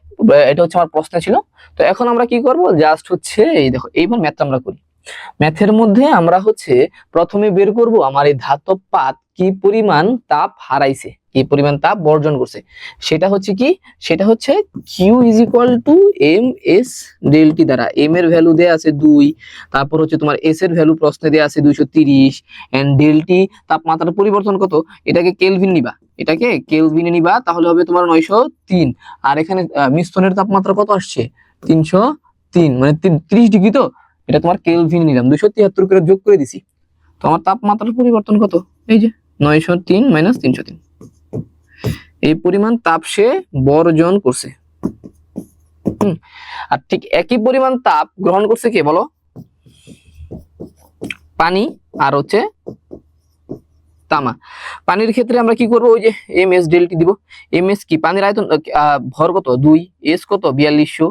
এটা হচ্ছে আমার প্রশ্ন ছিল। তো এখন আমরা কি করব, জাস্ট হচ্ছে এই দেখো এইবার ম্যাথ আমরা করি। ম্যাথের মধ্যে আমরা হচ্ছে প্রথমে বের করব আমার এই ধাতব পাত কি পরিমাণ তাপ হারাইছে, কি পরিমাণ তাপ বর্জন করছে, সেটা হচ্ছে কি, সেটা হচ্ছে Q is equal to M S del T দ্বারা। এম এর ভ্যালু দেয়া আছে 2, তারপর হচ্ছে তোমার এস এর ভ্যালু প্রশ্নে দেয়া আছে 230, এন্ড ডেল টি তাপমাত্রার পরিবর্তন কত, এটাকে কেলভিন নিবা, এটাকে কেলভিনে নিবা, তাহলে হবে তোমার 903। আর এখানে মিশ্রণের তাপমাত্রা কত আসছে, 303, মানে 30 ডিগ্রি, তো এটা তোমার কেলভিন নিলাম, 273 করে যোগ করে দিছি, তো আমার তাপমাত্রার পরিবর্তন কত, এই যে 903 মাইনাস 303, এই পরিমাণ তাপ সে বর্জন করছে। আর ঠিক একই পরিমাণ তাপ গ্রহণ করছে কে বলো, পানি আর হচ্ছে তামা। পানির ক্ষেত্রে আমরা কি করব, ওই যে এম এস ডেল্টি দিব, এম এস কি পানির আয়তন, ভর কত 2, এস কত 4200,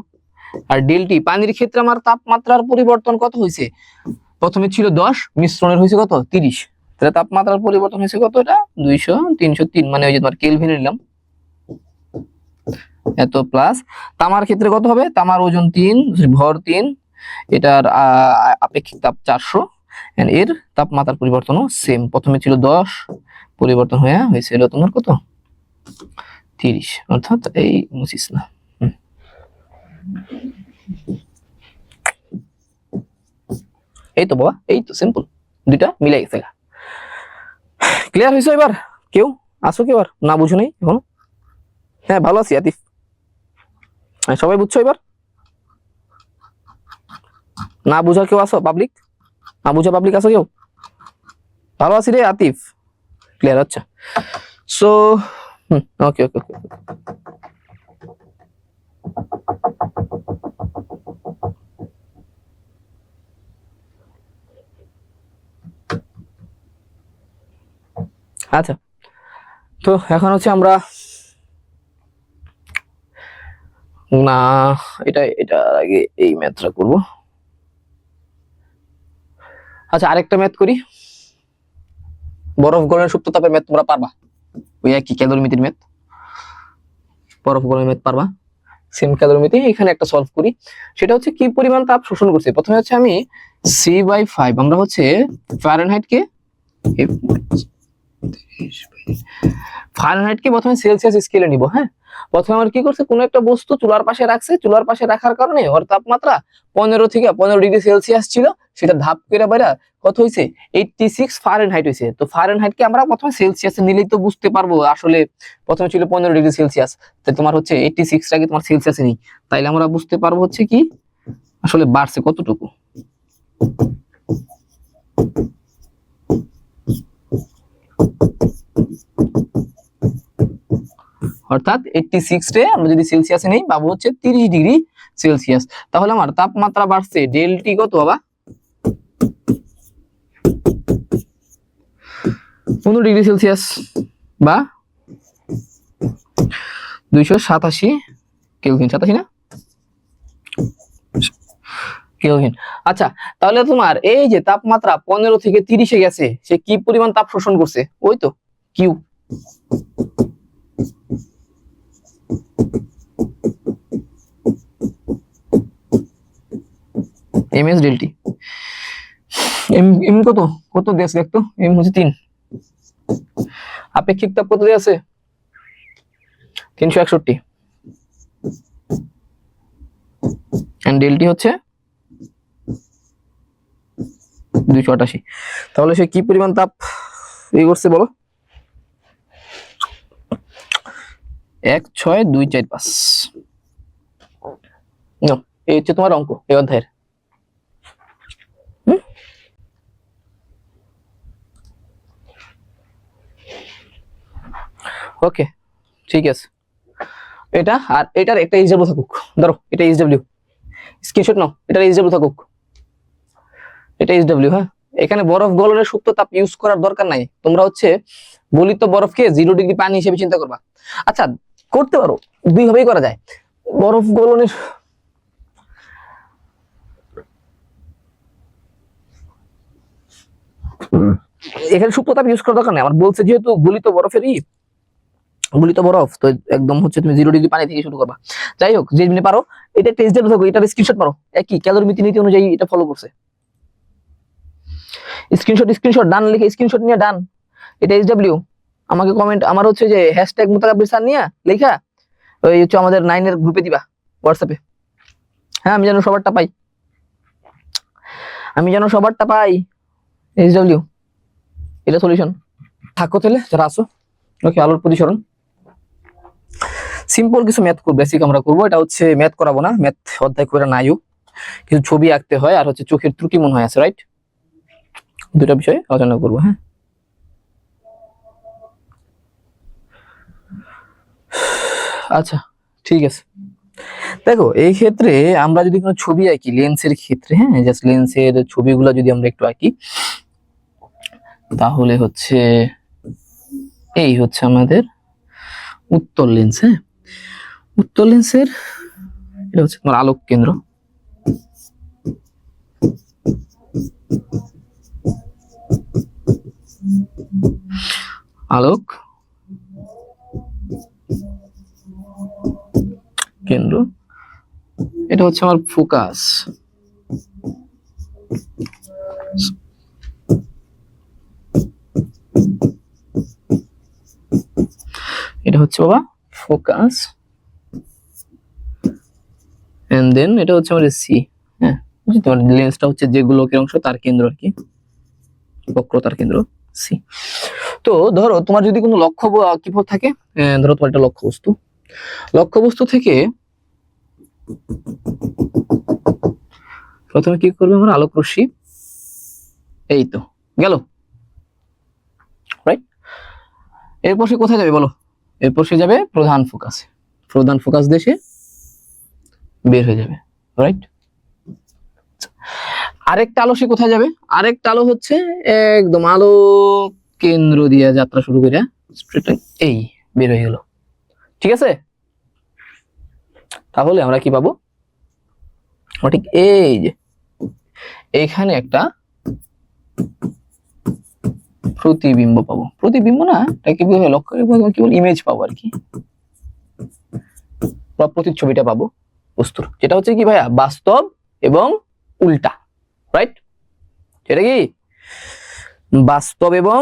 আর ডেল্টি পানির ক্ষেত্রে আমার তাপমাত্রার পরিবর্তন কত হয়েছে, প্রথমে ছিল 10, মিশ্রণের হয়েছে কত 30, তাহলে তাপমাত্রার পরিবর্তন হয়েছে কত, এটা 200 303, মানে ওই যে তোমার কেলভিনে নিলাম এত, প্লাস তামার ক্ষেত্রে কত হবে, তামার ওজন 3, ভর 3, এটার আপেক্ষিক তাপ 400, এর তাপমাত্রার পরিবর্তনও সেম, প্রথমে ছিল 10, পরিবর্তন হয়ে হয়েছিল তোমার কত 30, অর্থাৎ এই মুছিস না। এই তো বাবা, এই তো সিম্পল, দুইটা মিলে গেছে। ক্লিয়ার হয়েছে এবার? কেউ আসো কি এবার না বুঝো নাই এখনো? হ্যাঁ ভালো আছি আতিফ। হ্যাঁ, সবাই বুঝছো এবার? না বুঝা কেউ আসো পাবলিক? না বুঝা পাবলিক আসো কেউ? ভালো আছি রে আতিফ। ক্লিয়ার? আচ্ছা, সো ওকে ওকে ওকে। আচ্ছা, তো এখন হচ্ছে আমরা না, এটা আগে এই ম্যাথটা করব। আচ্ছা, আরেকটা ম্যাথ করি। বরফ গলনের সুপ্ত তাপের ম্যাথ তোমরা পারবা, ওই একই ক্যালোরিমিতির ম্যাথ। বরফ গলনের ম্যাথ পারবা, সেম ক্যালোরিমিতি। এখানে একটা সলভ করি, সেটা হচ্ছে কি পরিমাণ তাপ শোষণ করছে। প্রথমে হচ্ছে আমি C/5, আমরা হচ্ছে ফারেনহাইটকে প্রথমে সেলসিয়াস স্কেলে নিব। হ্যাঁ, প্রথমে আমার কি করছে, কোন একটা বস্তু চুলার পাশে রাখছে, চুলার পাশে রাখার কারণে ওর তাপমাত্রা 15 থেকে 15 ডিগ্রি সেলসিয়াস ছিল, সেটা ধাপ করে বাইরে কত হয়েছে 86 ফারেনহাইট হয়েছে। তো ফারেনহাইটকে আমরা প্রথমে সেলসিয়াসে নিলেই তো বুঝতে পারবো, আসলে প্রথমে ছিল 15 ডিগ্রি সেলসিয়াস, তো তোমার হচ্ছে 86 টাকে তোমার সেলসিয়াসে নেই, তাইলে আমরা বুঝতে পারবো হচ্ছে কি আসলে বাড়ছে কতটুকু। অর্থাৎ 86 রে আমরা যদি সেলসিয়াসে নেই পাবো হচ্ছে 30 ডিগ্রি সেলসিয়াস। তাহলে আমার তাপমাত্রা বাড়ছে ডেল্টি কত বাবা? 15 ডিগ্রি সেলসিয়াস বা 287 কেলভিন। 87 না কেলভিন। আচ্ছা, তাহলে তোমার এই যে তাপমাত্রা 15 থেকে 30 এ গেছে, সে কি পরিমাণ তাপ শোষণ করছে? ওই তো কিউ, এমএস ডেল্টি। এম কত কত দিয়েছে দেখতো? এম হচ্ছে 3। আপেক্ষিক তাপ কত দিয়ে আছে? 361। এন্ড ডেল্টি হচ্ছে 288। তাহলে সে কি পরিমাণ তাপ এই করছে বলো? 16245। এই হচ্ছে তোমার অঙ্ক এই অধ্যায়ের। ওকে, ঠিক আছে। এটা আর এটার একটা এইচডব্লিউ থাকুক, ধরো এটা এইচডব্লিউ, স্ক্রিনশট নাও, এটা এইচডব্লিউ থাকুক, এটা এইচডব্লিউ। হ্যাঁ, এখানে বরফ গলনের সুপ্ত তাপ ইউজ করার দরকার নাই, তোমরা হচ্ছে গলিত বরফকে 0 ডিগ্রি পানি হিসেবে চিন্তা করবা। আচ্ছা, করতে পারো, দুই ভাবেই করা যায়। বরফ গলনের এখানে সুপ্ত তাপ ইউজ করার দরকার নেই, আমার বলছে যেহেতু গলিত বরফ, তো একদম হচ্ছে তুমি 0 ডিগ্রি পানি থেকে শুরু করবা। যাই হোক, যে পারো এটা টেস্ট দিয়ে থাকো, এটার স্ক্রিনশট মারো, একই ক্যালোরিমিতি নীতি অনুযায়ী এটা ফলো করছে। স্ক্রিনশট ডান লিখে, স্ক্রিনশট নিয়ে ডান, এটা এইচডব্লিউ। আমাকে কমেন্ট, আমার হচ্ছে যে হ্যাশট্যাগ মুতাকাব্বির স্যার নিয়ে লেখা ওই হচ্ছে আমাদের 9 এর গ্রুপে দিবা, হোয়াটসঅ্যাপে। হ্যাঁ, আমি যেন সবারটা পাই, এইচডব্লিউ, এটা সলিউশন। থাকো তাহলে যারা আসো। ওকে, আলোর প্রতিসরণ সিম্পল কিছু ম্যাথ করব, বেসিক আমরা করব। এটা হচ্ছে ম্যাথ করাবো না, ম্যাথ অধ্যায় করে নাইও, কিছু ছবি আঁকতে হয় আর হচ্ছে চোখের ত্রুটি মনে হয় আছে, রাইট? দুটা বিষয়ে আলোচনা করবো। হ্যাঁ, আচ্ছা ঠিক আছে। দেখো, এই ক্ষেত্রে আমরা যদি কোনো ছবি আঁকি লেন্সের ক্ষেত্রে, হ্যাঁ জাস্ট লেন্সের ছবিগুলো যদি আমরা একটু আঁকি, তাহলে হচ্ছে এই হচ্ছে আমাদের উত্তল লেন্স। হ্যাঁ, উত্তল লেন্সের এটা হচ্ছে তোমার আলোক কেন্দ্র, আলোক কেন্দ্র, এটা হচ্ছে আমার ফোকাস। এটা হচ্ছে বাবা ফোকাস, এন্ড দেন এটা হচ্ছে আমাদের সি। হ্যাঁ, তোমার লেন্সটা হচ্ছে যে গোলকের অংশ তার কেন্দ্র আর কি, বক্রতার কেন্দ্র সি। তো ধরো তোমার যদি কোনো কি থাকে, ধরো তোমার একটা লক্ষ্যবস্তু থেকে প্রথমে কি করবে আমরা, আলোক রশ্মি, এই তো গেল, রাইট। এরপর সে কোথায় যাবে বলো, এরপর সে যাবে প্রধান ফোকাস দেশে বের হয়ে যাবে, রাইট। আরেকটা আলো সে কোথায় যাবে, আরেকটা আলো হচ্ছে একদম আলো কেন্দ্র দিয়ে যাত্রা শুরু করে এই বের হয়ে গেল, ঠিক আছে। তাহলে আমরা কি পাবো, ঠিক এই যে এখানে একটা প্রতিবিম্ব পাবো, প্রতিবিম্ব না এটা কি বলে, লক্ষ্য কি বল, ইমেজ পাবো আর কি, বা প্রতিচ্ছবিটা পাবো বস্তুর, যেটা হচ্ছে কি ভাইয়া বাস্তব এবং উল্টা, রাইট। এটা কি বাস্তব এবং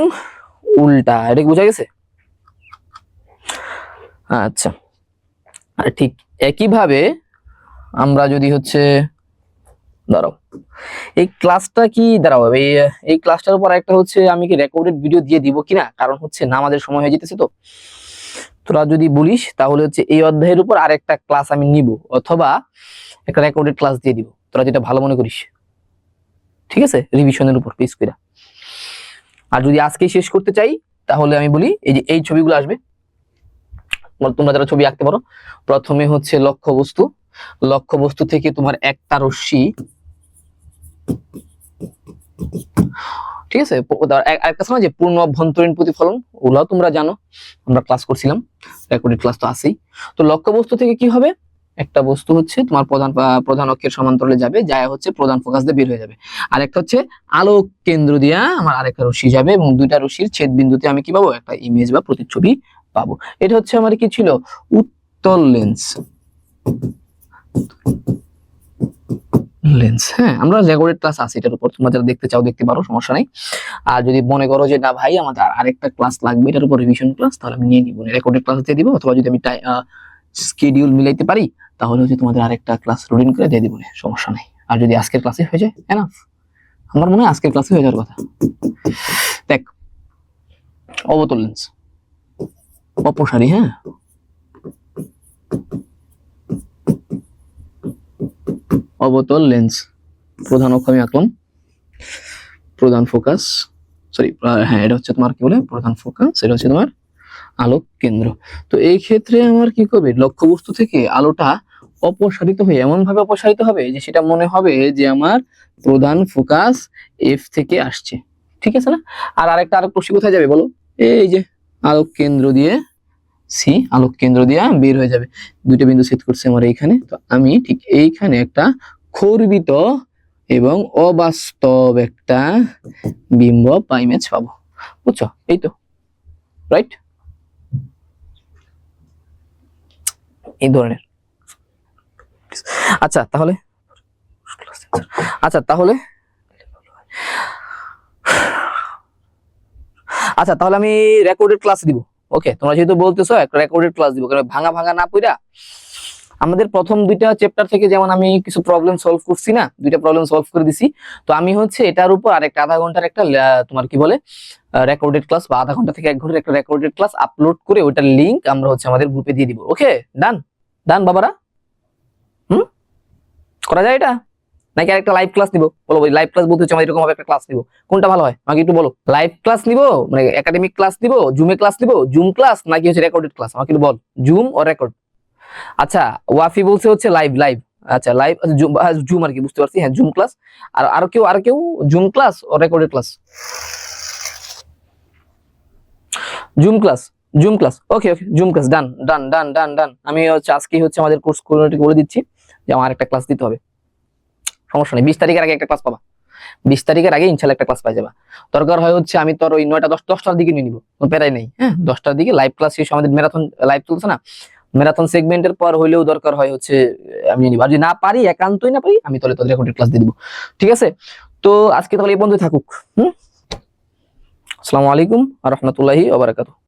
উল্টা, এটা বোঝা গেছে। আচ্ছা, আর ঠিক একইভাবে আমরা যদি হচ্ছে দাঁড়াও, এই ক্লাসটা কি দাঁড়াও, এই ক্লাসটার উপর একটা হচ্ছে আমি কি রেকর্ডেড ভিডিও দিয়ে দিব কিনা, কারণ হচ্ছে না আমাদের সময় হয়ে যেতেছে, তো তোরা যদি বলিস তাহলে হচ্ছে এই অধ্যায়ের উপর আরেকটা ক্লাস আমি নিব, অথবা একটা রেকর্ডেড ক্লাস দিয়ে দিব, তোরা যেটা ভালো মনে করিস, ঠিক আছে, রিভিশনের উপর বেস করে। আর যদি আজকেই শেষ করতে চাই তাহলে আমি বলি এই যে এই ছবিগুলো আসবে, তোমরা যারা ছবি আঁকতে পারো, প্রথমে হচ্ছে লক্ষ্যবস্তু থেকে তোমার একটা রশ্মি, ঠিক আছে, আরেকটা সময় যে পূর্ণ অভ্যন্তরীণ প্রতিফলন, ওগুলাও তোমরা জানো, আমরা ক্লাস করছিলাম, রেকর্ডেড ক্লাস তো আছেই। তো লক্ষ্যবস্তু থেকে কি হবে, একটা বস্তু হচ্ছে তোমার প্রধান অক্ষের সমান্তরালে যাবে, যায় হচ্ছে প্রধান ফোকাস দিয়ে বের হয়ে যাবে, আর একটা হচ্ছে আলোক কেন্দ্র দিয়া আমার আরেকটা রশ্মি যাবে, এবং দুইটা রশ্মির ছেদ বিন্দুতে আমি কি পাবো, একটা ইমেজ বা প্রতিচ্ছবি পাবো। এটা হচ্ছে আমার কি ছিল, উত্তল লেন্স। হ্যাঁ, আমরা রেকর্ডেড ক্লাস আছে এটার উপর, তোমরা যারা দেখতে চাও দেখতে পারো, সমস্যা নাই। আর যদি মনে করো যে না ভাই আমাদের আরেকটা ক্লাস লাগবে এটার উপর, রিভিশন ক্লাস, তাহলে আমি নিয়ে নিব, রেকর্ডেড ক্লাস দিয়ে দিব, অথবা যদি আমি শিডিউল মিলাইতে পারি তাহলে হচ্ছে তোমাদের আরেকটা ক্লাস রুটিন করে দিয়ে দিব, সমস্যা নাই। আর যদি আজকের ক্লাসে হয়ে যায় এনাফ, আমার মনে হয় আজকের ক্লাসে হয়ে যাওয়ার কথা। দেখ, অবতল লেন্স, অপসারী, হ্যাঁ, অবতল লেন্স, প্রধান অক্ষ আমি আঁকলাম, প্রধান ফোকাস, সরি হ্যাঁ এটা হচ্ছে তোমার কি বলে প্রধান ফোকাস, এটা হচ্ছে তোমার আলোক কেন্দ্র। তো এই ক্ষেত্রে আমার কি করবে, লক্ষ্যবস্তু থেকে আলোটা অপসারিত হয়ে এমন ভাবে অপসারিত হবে যে সেটা মনে হবে যে আমার প্রধান ফোকাস এফ থেকে আসছে, ঠিক আছে না। আর আরেকটা রশ্মি কোথায় যাবে বলো, এই যে আলোক কেন্দ্র দিয়ে সি, আলোক কেন্দ্র দিয়ে বের হয়ে যাবে, দুইটা বিন্দু ছেদ করছে আমার এইখানে, তো আমি ঠিক এইখানে একটা খর্বিত এবং অবাস্তব একটা বিম্ব বা ইমেজ পাবো, বুঝছো, এই তো, রাইট, এই ধরনের। আচ্ছা তাহলে আমি রেকর্ডেড ক্লাস দিব, ওকে। তোমরা যেহেতু বলতেছো একটা রেকর্ডেড ক্লাস দিব, কারণ ভাঙা না পড়া, আমাদের প্রথম দুইটা চ্যাপ্টার থেকে যেমন আমি কিছু প্রবলেম সলভ করছি না, দুইটা প্রবলেম সলভ করে দিছি, তো আমি হচ্ছে এটার উপর আরেকটা আধা ঘন্টার একটা তোমার কি বলে রেকর্ডেড ক্লাস, বা আধা ঘন্টা থেকে 1 ঘন্টার একটা রেকর্ডেড ক্লাস আপলোড করে ওইটার লিংক আমরা হচ্ছে আমাদের গ্রুপে দিয়ে দিব, ওকে। ডান বাবারা, করা যায় এটা, নাকি আরেকটা লাইভ ক্লাস নিব বলো, লাইভ ক্লাস বলতে হচ্ছে আমরা এরকম ভাবে একটা ক্লাস নিব, কোনটা ভালো হয় আমাকে একটু বলো, লাইভ ক্লাস নিব মানে একাডেমিক ক্লাস নিব, জুমে ক্লাস নিব, জুম ক্লাস নাকি হচ্ছে রেকর্ডেড ক্লাস, আমাকে একটু বল, জুম ও রেকর্ড। আচ্ছা ওয়াফি বলছে হচ্ছে লাইভ, আচ্ছা লাইভ, জুম আর কি, বুঝতে পারছি, হ্যাঁ জুম ক্লাস। আর কেউ জুম ক্লাস ও recorded class, Zoom class, okay Zoom class, done. আমি হচ্ছে আজকে হচ্ছে আমাদের কোর্স কোঅর্ডিনেটরকে বলে দিচ্ছি যে আমার একটা ক্লাস দিতে হবে, সমস্যা নেই, 20 তারিখের আগে একটা ক্লাস পাবা, 20 তারিখের আগে ইনশাআল্লাহ একটা ক্লাস পাই যাবা। দরকার হয় হচ্ছে আমি তোর ওই 9টা 10টার দিকে নিয়ে নিব, কোনো প্যারাই নেই, হ্যাঁ 10টার দিকে লাইভ ক্লাস শেষ, আমাদের ম্যারাথন লাইভ চলছে না, ম্যারাথন সেগমেন্টের পর হইলেও দরকার হয় হচ্ছে আমি নিব, আর যদি না পারি, একান্তই না পারি, আমি তাহলে তোদের রেকর্ডেড ক্লাস দিয়ে দিব, ঠিক আছে। তো আজকে তাহলে এই পর্যন্ত থাকুক, আসসালামু আলাইকুম ওয়া রাহমাতুল্লাহি ওয়া বারাকাতুহু।